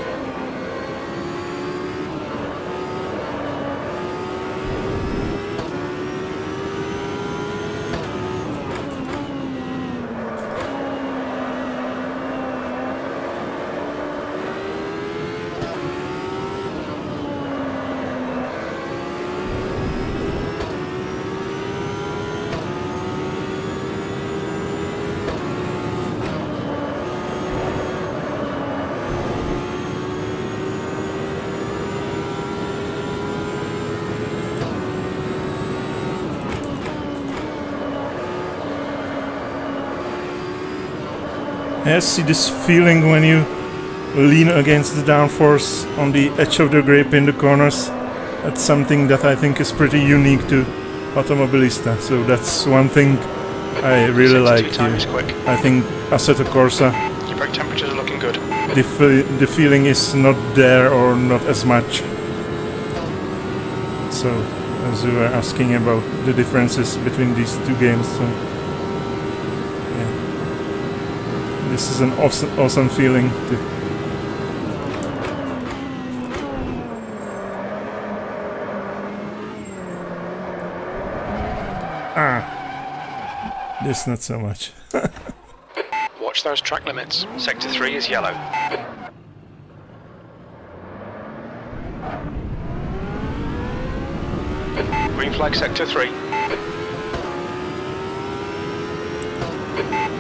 S1: I see this feeling when you lean against the downforce on the edge of the grip in the corners. That's something that I think is pretty unique to Automobilista. So that's one thing I really like here. I think Assetto Corsa,
S2: your brake temperatures are looking good.
S1: The feeling is not there or not as much. So, as you were asking about the differences between these two games, so yeah, this is an awesome feeling to. This not so much.
S2: Watch those track limits. Sector 3 is yellow. Green flag sector 3.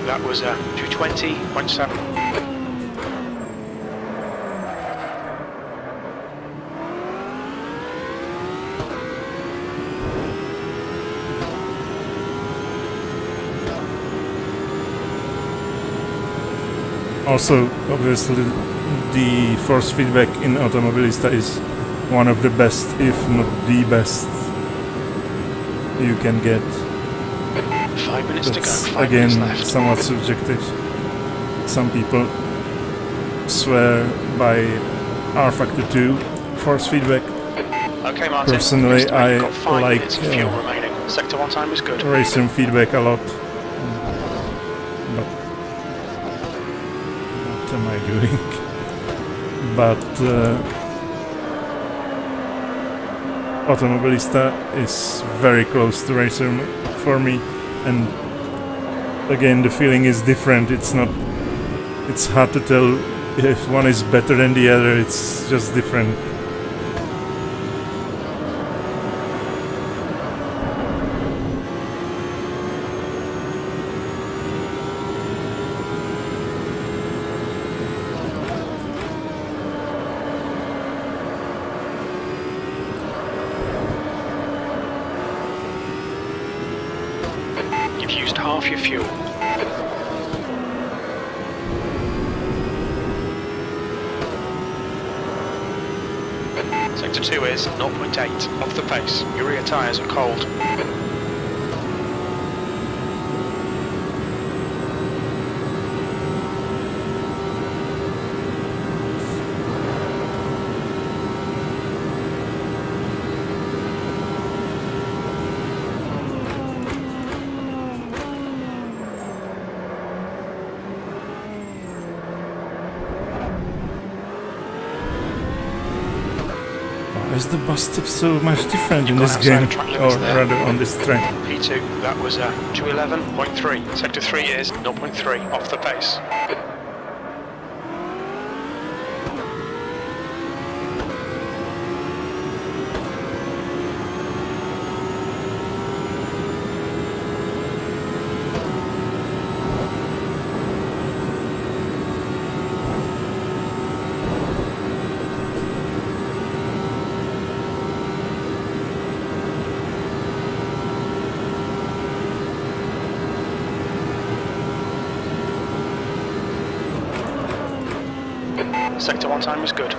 S2: That was 220.7.
S1: Also, obviously, the force feedback in Automobilista is one of the best, if not the best, you can get.
S2: 5 minutes to go. 5
S1: again,
S2: minutes left.
S1: Somewhat subjective. Some people swear by R factor 2 force feedback.
S2: Okay, Martin.
S1: Personally, I
S2: got 5
S1: like
S2: minutes of fuel remaining. Sector 1 time is good.
S1: racer feedback a lot. What am I doing? But Automobilista is very close to racer for me, and again the feeling is different. It's not. It's hard to tell if one is better than the other. It's just different.
S2: You've used half your fuel. Sector 2 is 0.8 off the pace. Your rear tyres are cold.
S1: Is the bus stop so much different in this game, or rather on this track?
S2: P2, that was 211.3. Sector 3 is 0.3 off the pace. Sector 1 time is good.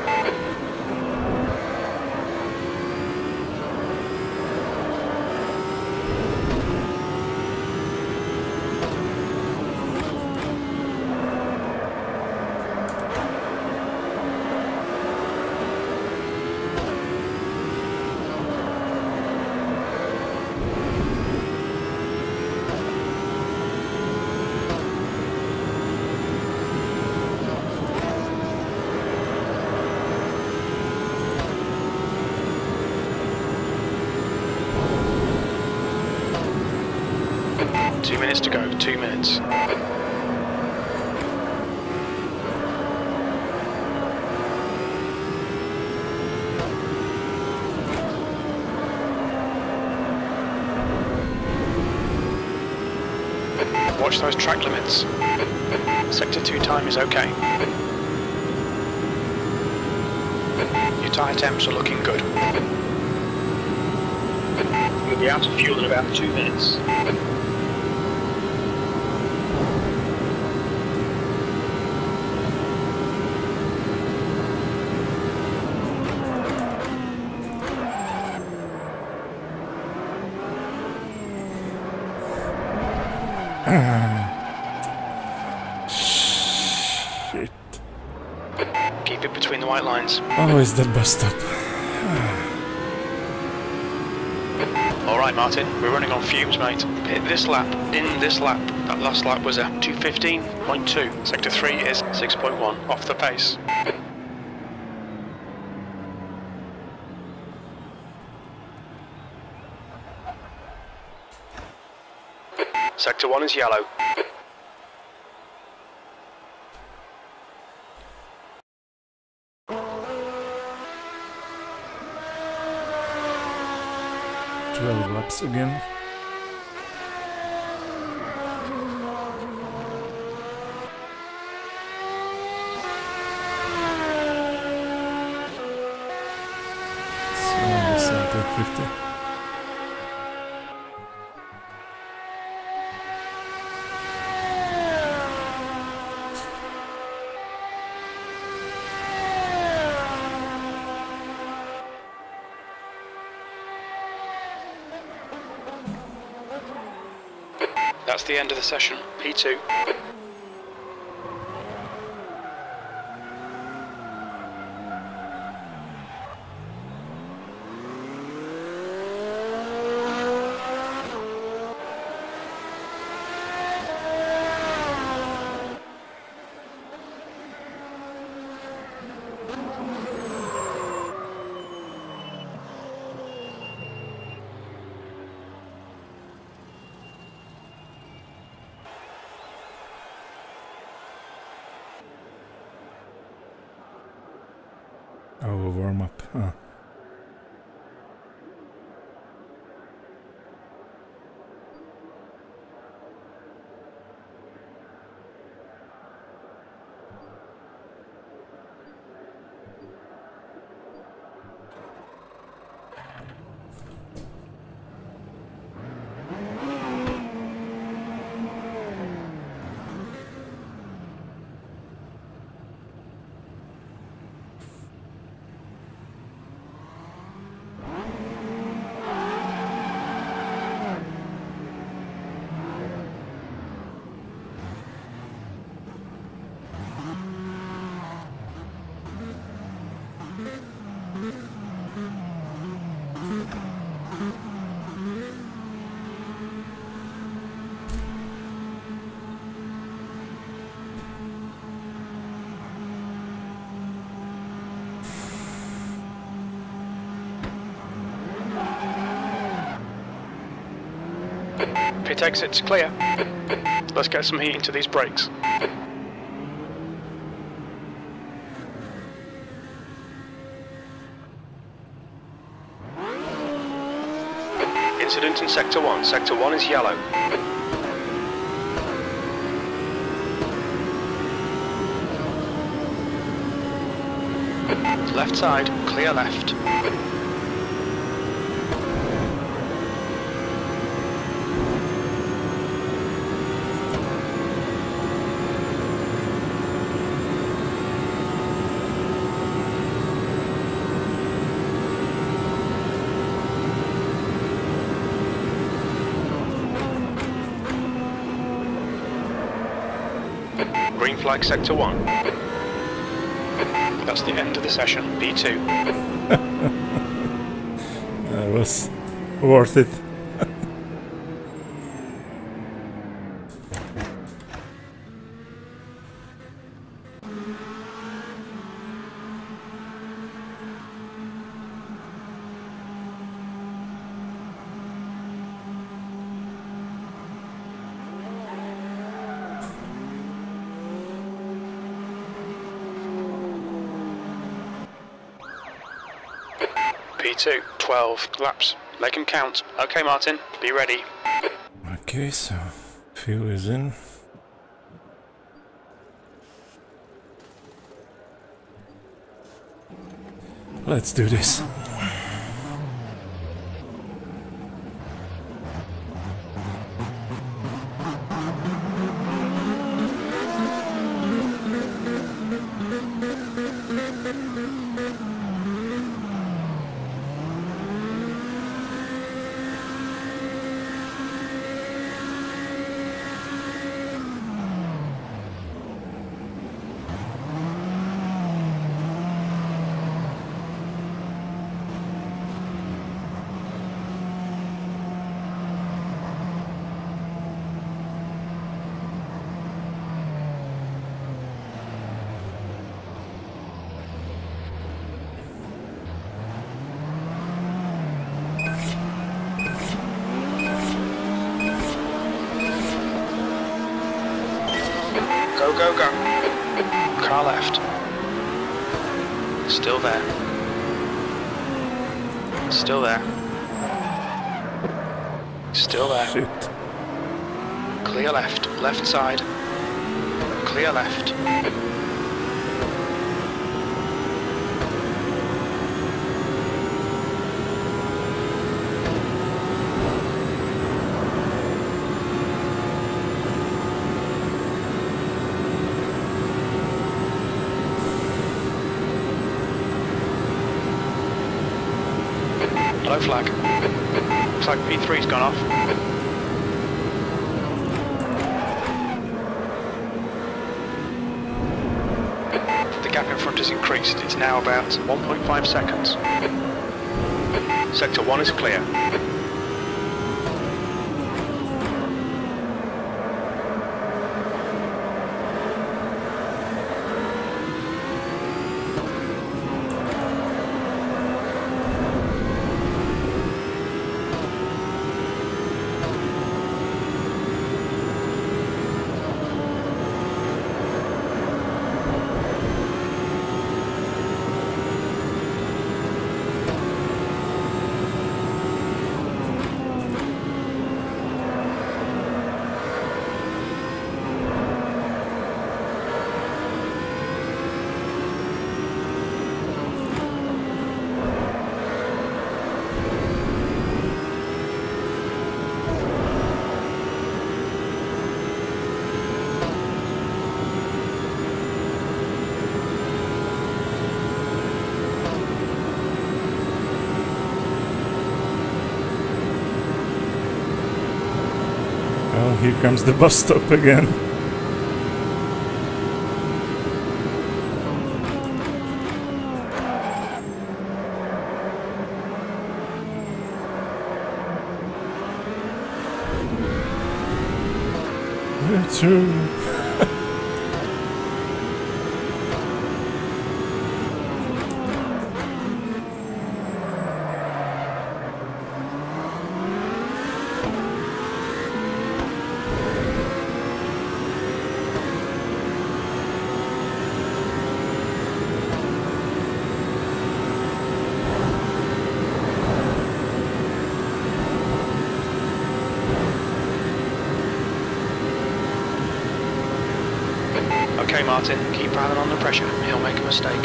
S2: 2 minutes to go, 2 minutes. Watch those track limits. Sector 2 time is okay. Your tyre temps are looking good. You'll be out of fuel in about 2 minutes.
S1: Shit.
S2: Keep it between the white lines.
S1: Oh, is that bus stop?
S2: Alright Martin, we're running on fumes mate. Hit this lap, in this lap. That last lap was a 2:15.2. Sector 3 is 6.1 off the pace. Sector 1 is yellow.
S1: Laps again. So this 50.
S2: That's the end of the session. P2.
S1: Oh, warm up. Huh.
S2: Pit exit's clear. Let's get some heat into these brakes. Incident in Sector 1. Sector 1 is yellow. Left side, clear left. Green flag Sector 1. That's the end of the session. B2.
S1: That was worth it.
S2: P2, 12 laps. They can count. Okay, Martin, be ready.
S1: Okay, so fuel is in. Let's do this.
S2: Go, go, go. Car left. Still there. Still there. Still there.
S1: Shit.
S2: Clear left. Left side. Clear left. Yellow flag. Looks like P3's gone off. The gap in front has increased. It's now about 1.5 seconds. Sector 1 is clear.
S1: Well, here comes the bus stop again. That's true.
S2: Okay, Martin, keep Alan under pressure. He'll make a mistake.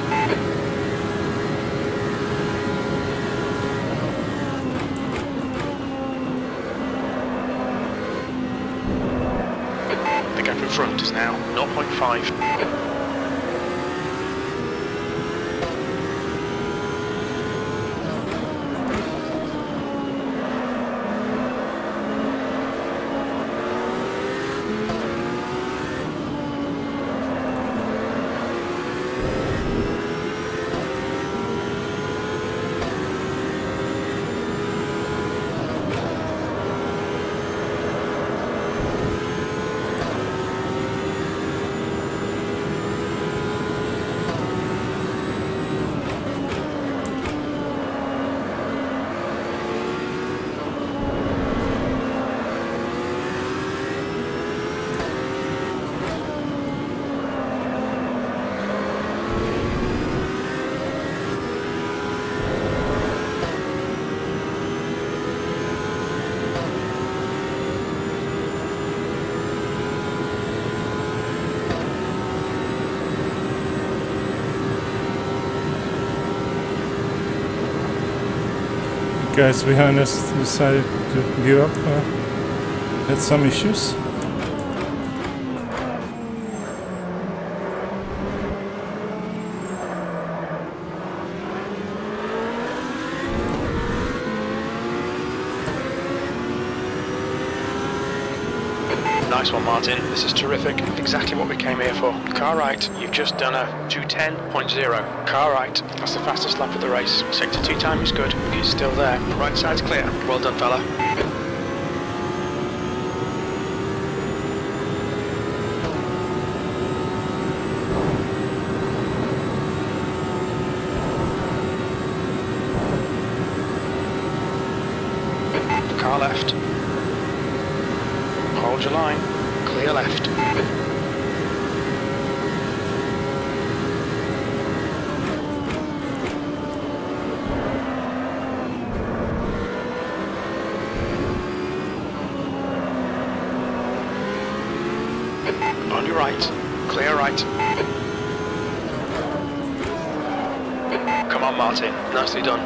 S2: The gap in front is now 0.5.
S1: guys behind us decided to give up. Had some issues.
S2: Nice one, Martin. This is terrific. Exactly what we came here for. Car right, you've just done a 2:10.0. Car right, that's the fastest lap of the race. Sector 2 time is good. He's still there. Right side's clear. Well done, fella. Car left. Hold your line. Clear left. On your right. Clear right. Come on, Martin. Nicely done.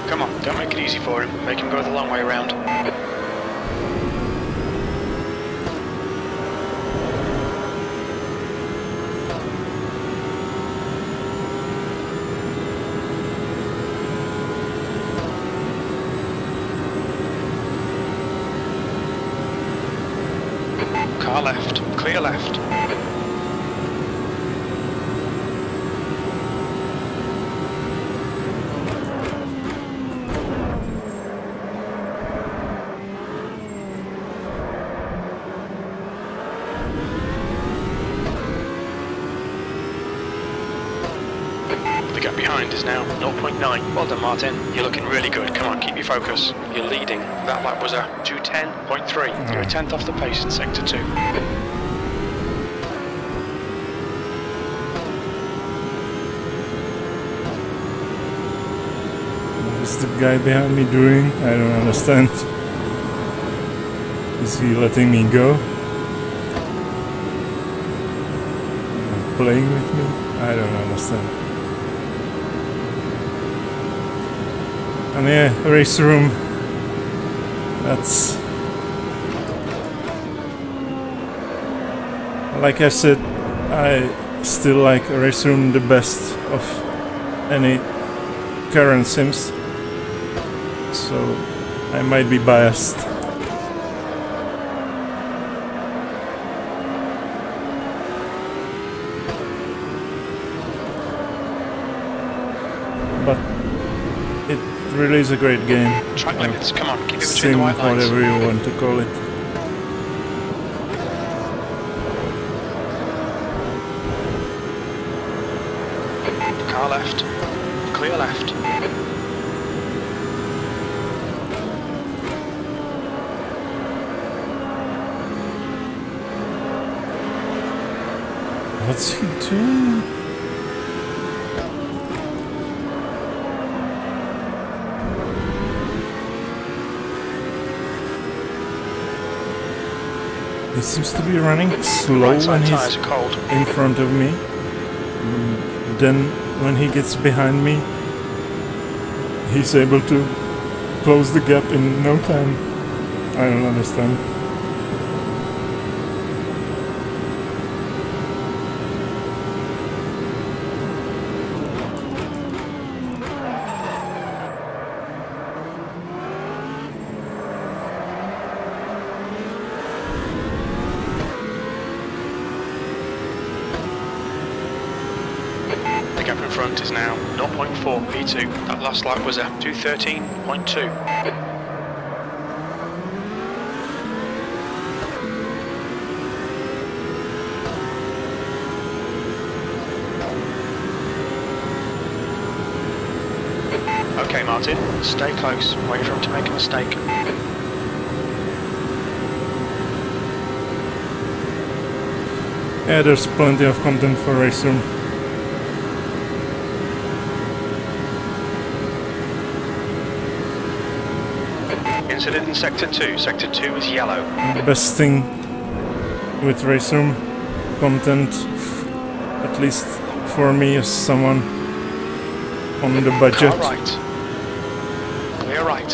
S2: Come on, don't make it easy for him. Make him go the long way around. Car left, clear left. The gap behind is now 0.9. Well done, Martin. You're looking really good. Come on, keep your focus. You're leading. That lap was a 2:10.3. You're a tenth off the pace in sector 2.
S1: What is the guy behind me doing? I don't understand. Is he letting me go? Playing with me? I don't understand. And yeah, race room. That's... Like I said, I still like race room the best of any current sims. So I might be biased. But it really is a great game.
S2: Track limits, come on, keep it between
S1: Sim,
S2: the white lines.
S1: whatever you want to call it.
S2: Car left, clear left.
S1: What's he doing? He seems to be running slow
S2: Right
S1: when
S2: side
S1: he's
S2: tyres are cold.
S1: in front of me. Then when he gets behind me, he's able to close the gap in no time. I don't understand.
S2: The gap in front is now 0.4 P2. That last lap was a 2:13.2. Martin, stay close, wait for him to make a mistake.
S1: Yeah, there's plenty of content for race room.
S2: Incident in Sector 2. Sector 2 is yellow.
S1: The best thing with race room content, at least for me as someone on the budget.
S2: Car right. Clear right.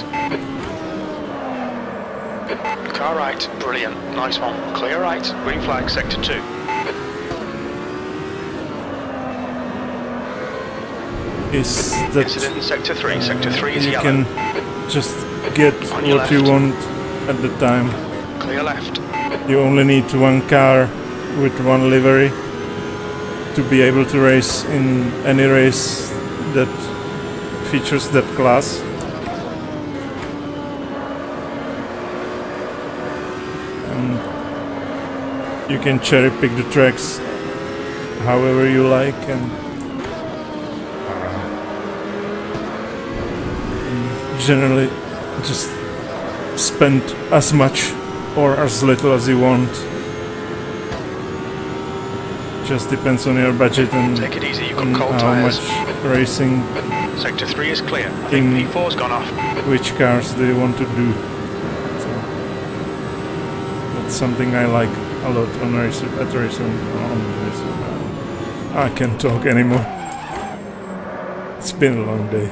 S2: Car right. Brilliant. Nice one. Clear right. Green flag, Sector 2.
S1: Is that
S2: Incident in Sector 3. Sector 3 is
S1: you
S2: yellow.
S1: can just get
S2: On your
S1: what you
S2: left.
S1: want at the time.
S2: Clear left.
S1: You only need one car with one livery to be able to race in any race that features that class. And you can cherry pick the tracks however you like, and generally just spend as much or as little as you want. Just depends on your budget and
S2: Take it easy, you've got
S1: and
S2: cold
S1: how
S2: tyres.
S1: much racing,
S2: Sector 3 is clear. I think
S1: In-
S2: P4's gone off.
S1: which cars do you want to do. So that's something I like a lot on racing. I can't talk anymore. It's been a long day.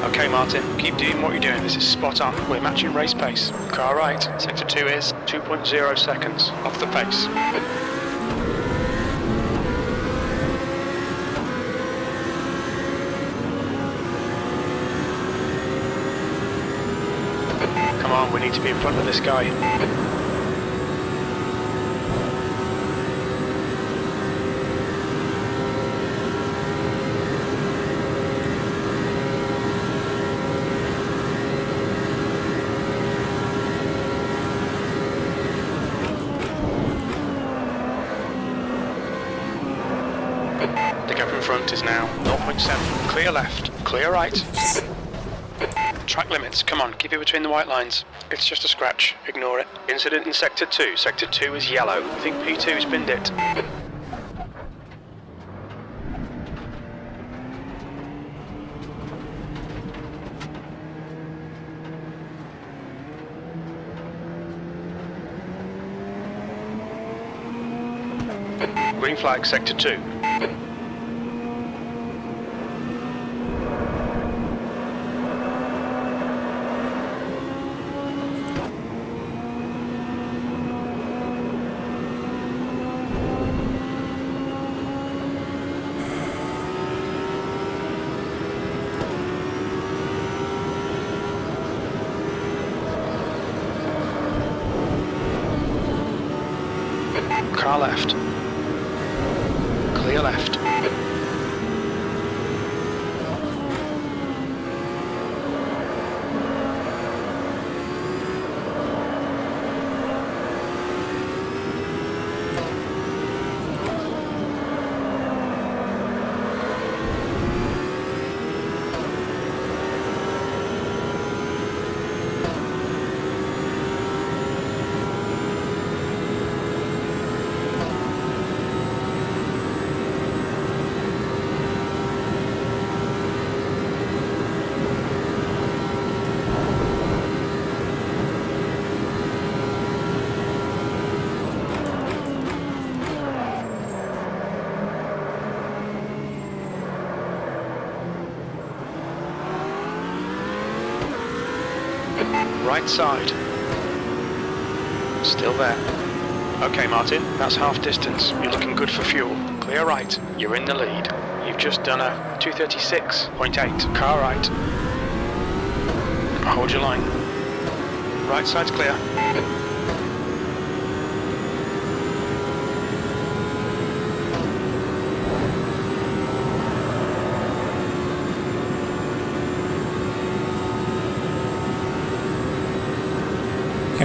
S2: Okay, Martin, keep doing what you're doing. This is spot on. We're matching race pace. Car right. Sector 2 is 2.0 seconds off the pace. Come on, we need to be in front of this guy. The gap in front is now 0.7. Clear left. Clear right. Track limits. Come on, keep it between the white lines. It's just a scratch. Ignore it. Incident in Sector 2. Sector 2 is yellow. I think P2's binned it. Green flag, Sector 2. Car left. Clear left. Right side. Still there. Okay, Martin, that's half distance. You're looking good for fuel. Clear right. You're in the lead. You've just done a 236.8. Car right. Hold your line. Right side's clear.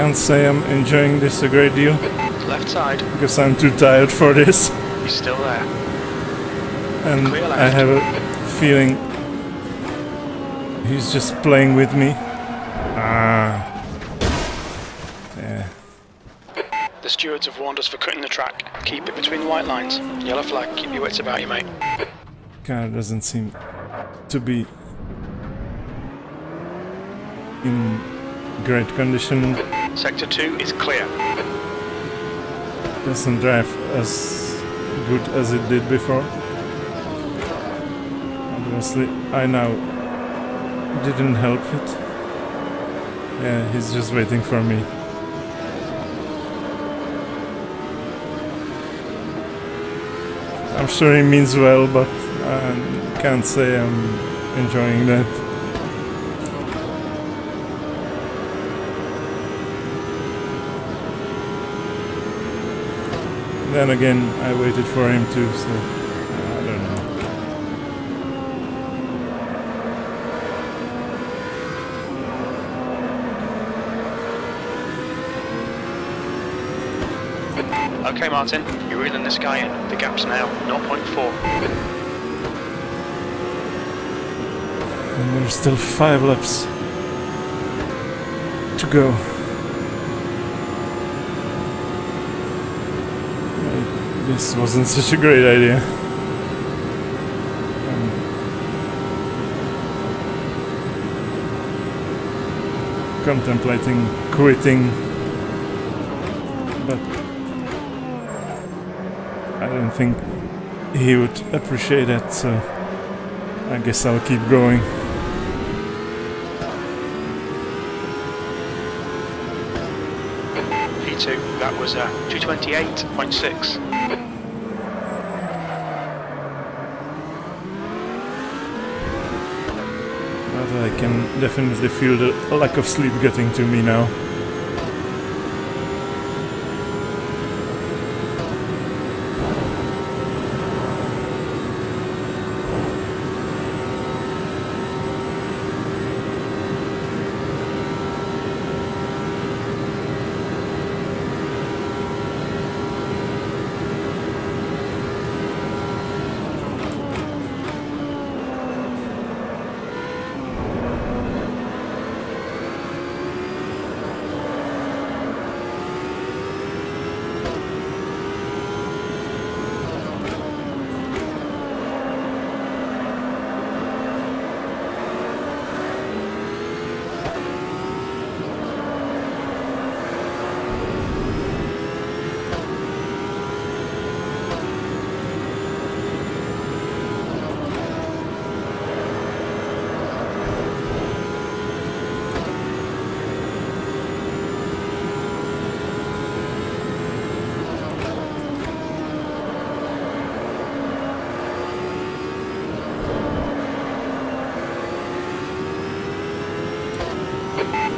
S1: can't say I'm enjoying this a great deal.
S2: Left side.
S1: Because I'm too tired for this.
S2: He's still there.
S1: And I have a feeling he's just playing with me. Ah. Yeah.
S2: The stewards have warned us for cutting the track. Keep it between the white lines. Yellow flag, keep your wits about you, mate.
S1: Car doesn't seem to be in great condition.
S2: Sector 2 is clear.
S1: Doesn't drive as good as it did before. Obviously, I now didn't help it. Yeah, he's just waiting for me. I'm sure he means well, but I can't say I'm enjoying that. Then again, I waited for him too, so I don't know.
S2: Okay, Martin, you're reeling this guy in. The gap's now 0.4.
S1: And there's still 5 laps to go. This wasn't such a great idea. Contemplating quitting, but I don't think he would appreciate that, so I guess I'll keep going.
S2: P2, that was 228.6.
S1: But I can definitely feel the lack of sleep getting to me now.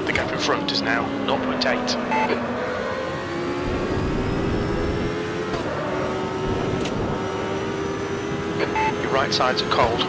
S2: The gap in front is now 0.8. Your right sides are cold.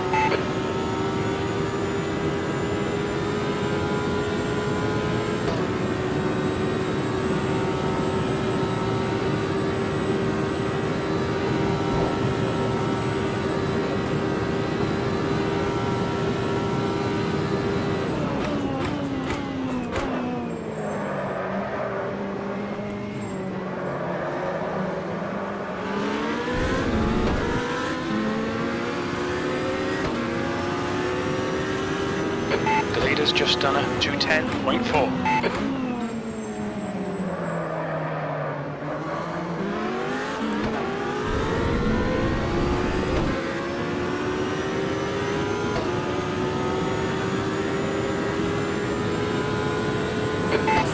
S2: The leader's just done a 210.4.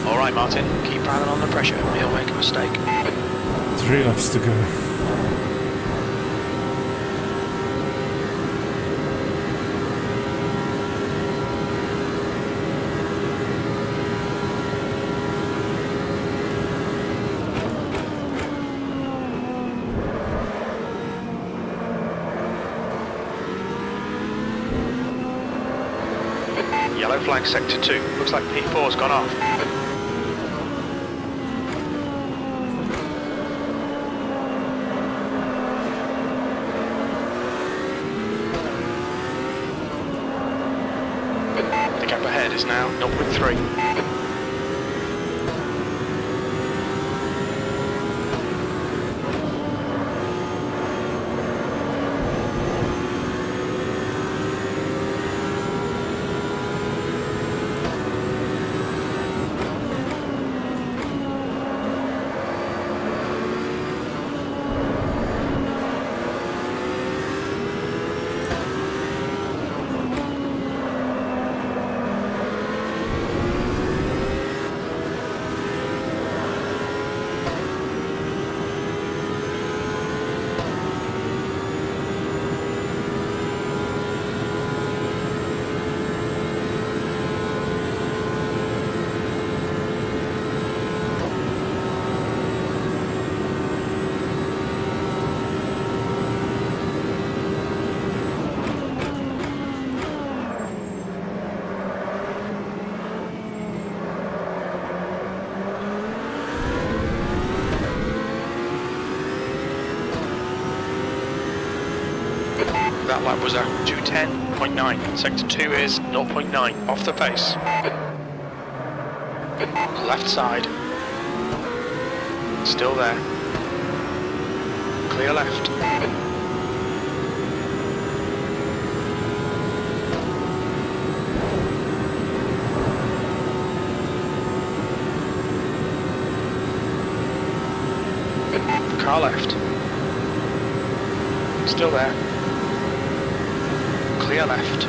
S2: Alright Martin, keep piling on the pressure, he'll make a mistake.
S1: 3 laps to go.
S2: Yellow flag sector 2. Looks like P4's gone off. ahead is now 0.3. That lap was a 2:10.9. Sector 2 is 0.9 off the pace. Left side. Still there. Clear left. Car left. Still there. Clear left.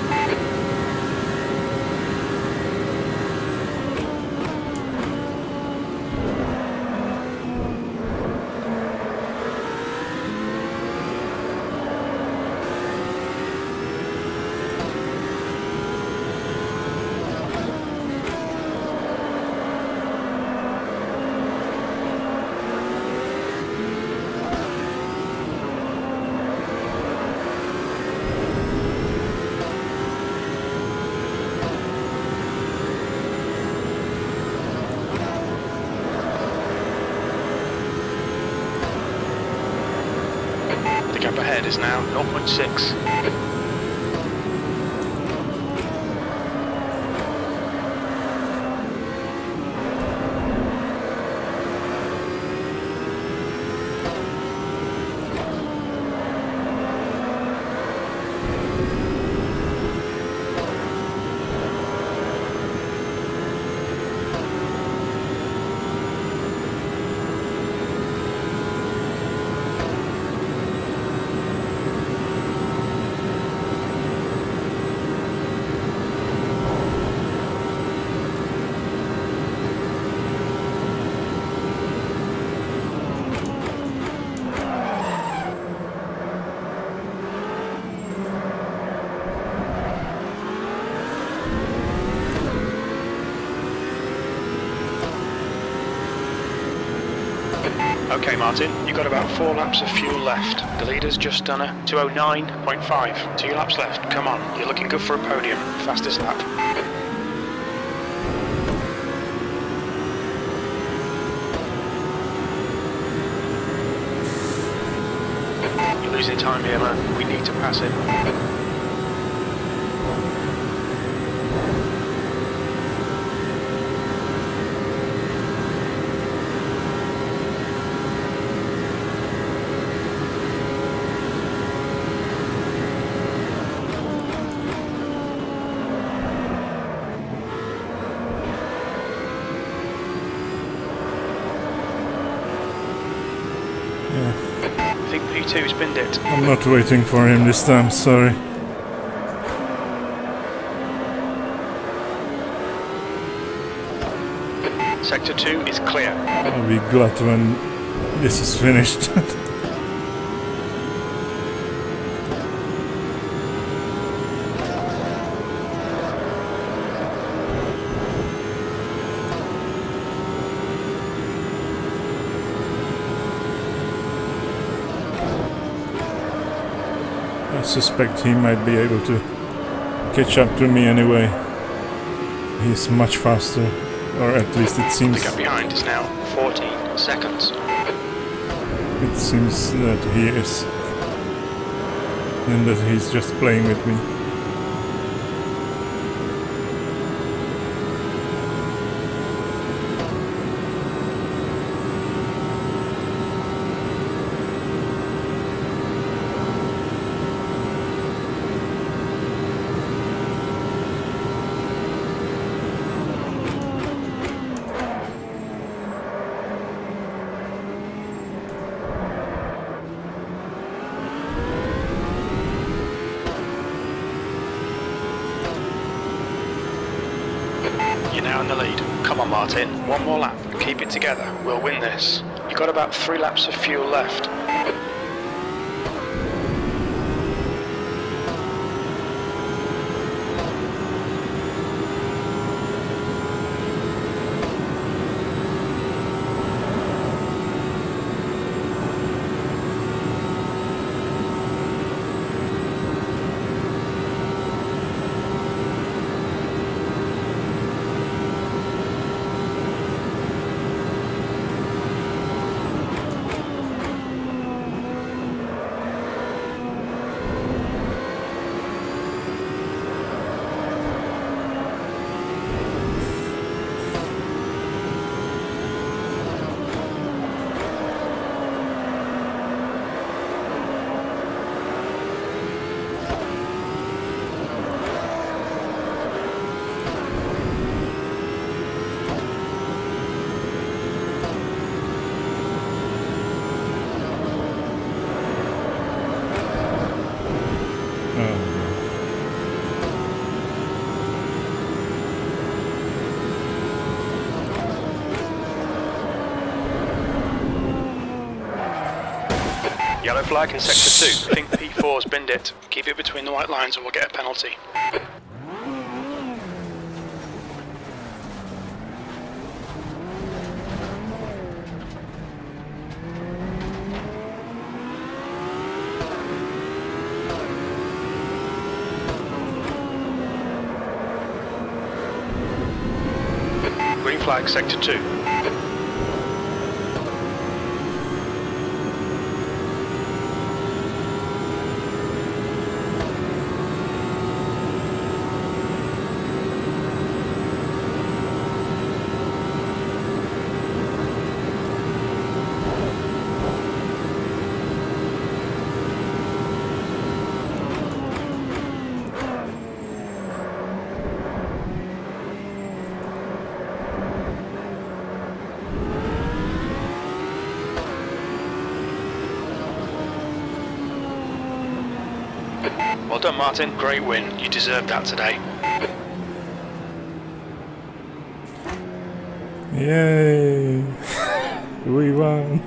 S2: The gap ahead is now 0.6. Okay Martin, you've got about 4 laps of fuel left. The leader's just done a 2:09.5. 2 laps left, come on, you're looking good for a podium. Fastest lap. You're losing time here man, we need to pass him. I think P2's binned it.
S1: I'm not waiting for him this time, sorry.
S2: Sector 2 is clear.
S1: I'll be glad when this is finished. I suspect he might be able to catch up to me anyway. He's much faster, or at least it seems.
S2: The gap behind is now 14 seconds.
S1: It seems that he is, and that he's just playing with me.
S2: the lead. Come on, Martin. One more lap. Keep it together. We'll win this. You've got about 3 laps of fuel left. Yellow flag in sector 2. I think P4's binned it. Keep it between the white lines and we'll get a penalty. Green flag sector 2. Well done, Martin. Great win. You deserved that today.
S1: Yay! We won!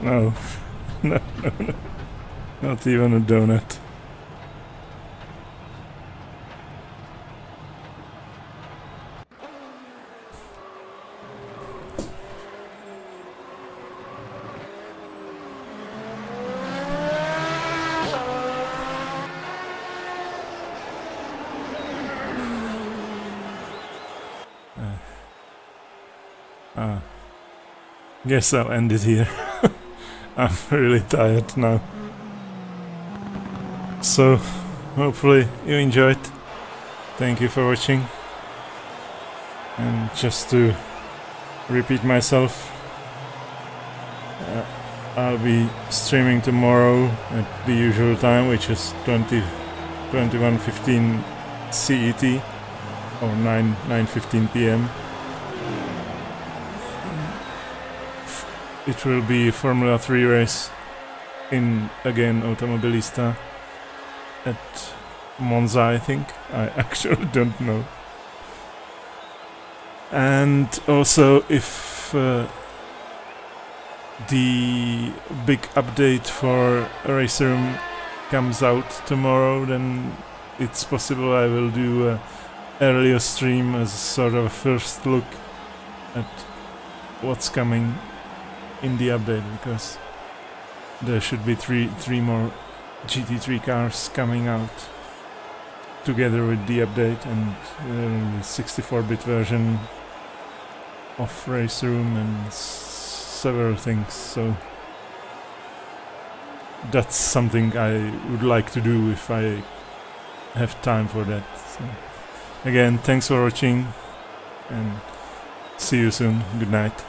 S1: No, no, no, no, not even a donut. Guess I'll end it here. I'm really tired now. So, hopefully you enjoyed. Thank you for watching. And just to repeat myself, I'll be streaming tomorrow at the usual time, which is 21:15 CET or 9:15 PM. It will be Formula 3 race in, again, Automobilista at Monza, I think. I actually don't know. And also, if the big update for Race Room comes out tomorrow, then it's possible I will do an earlier stream as sort of a first look at what's coming in the update, because there should be three more GT3 cars coming out together with the update and the 64-bit version of Race Room and several things, so that's something I would like to do if I have time for that. So, again, thanks for watching and see you soon. Good night.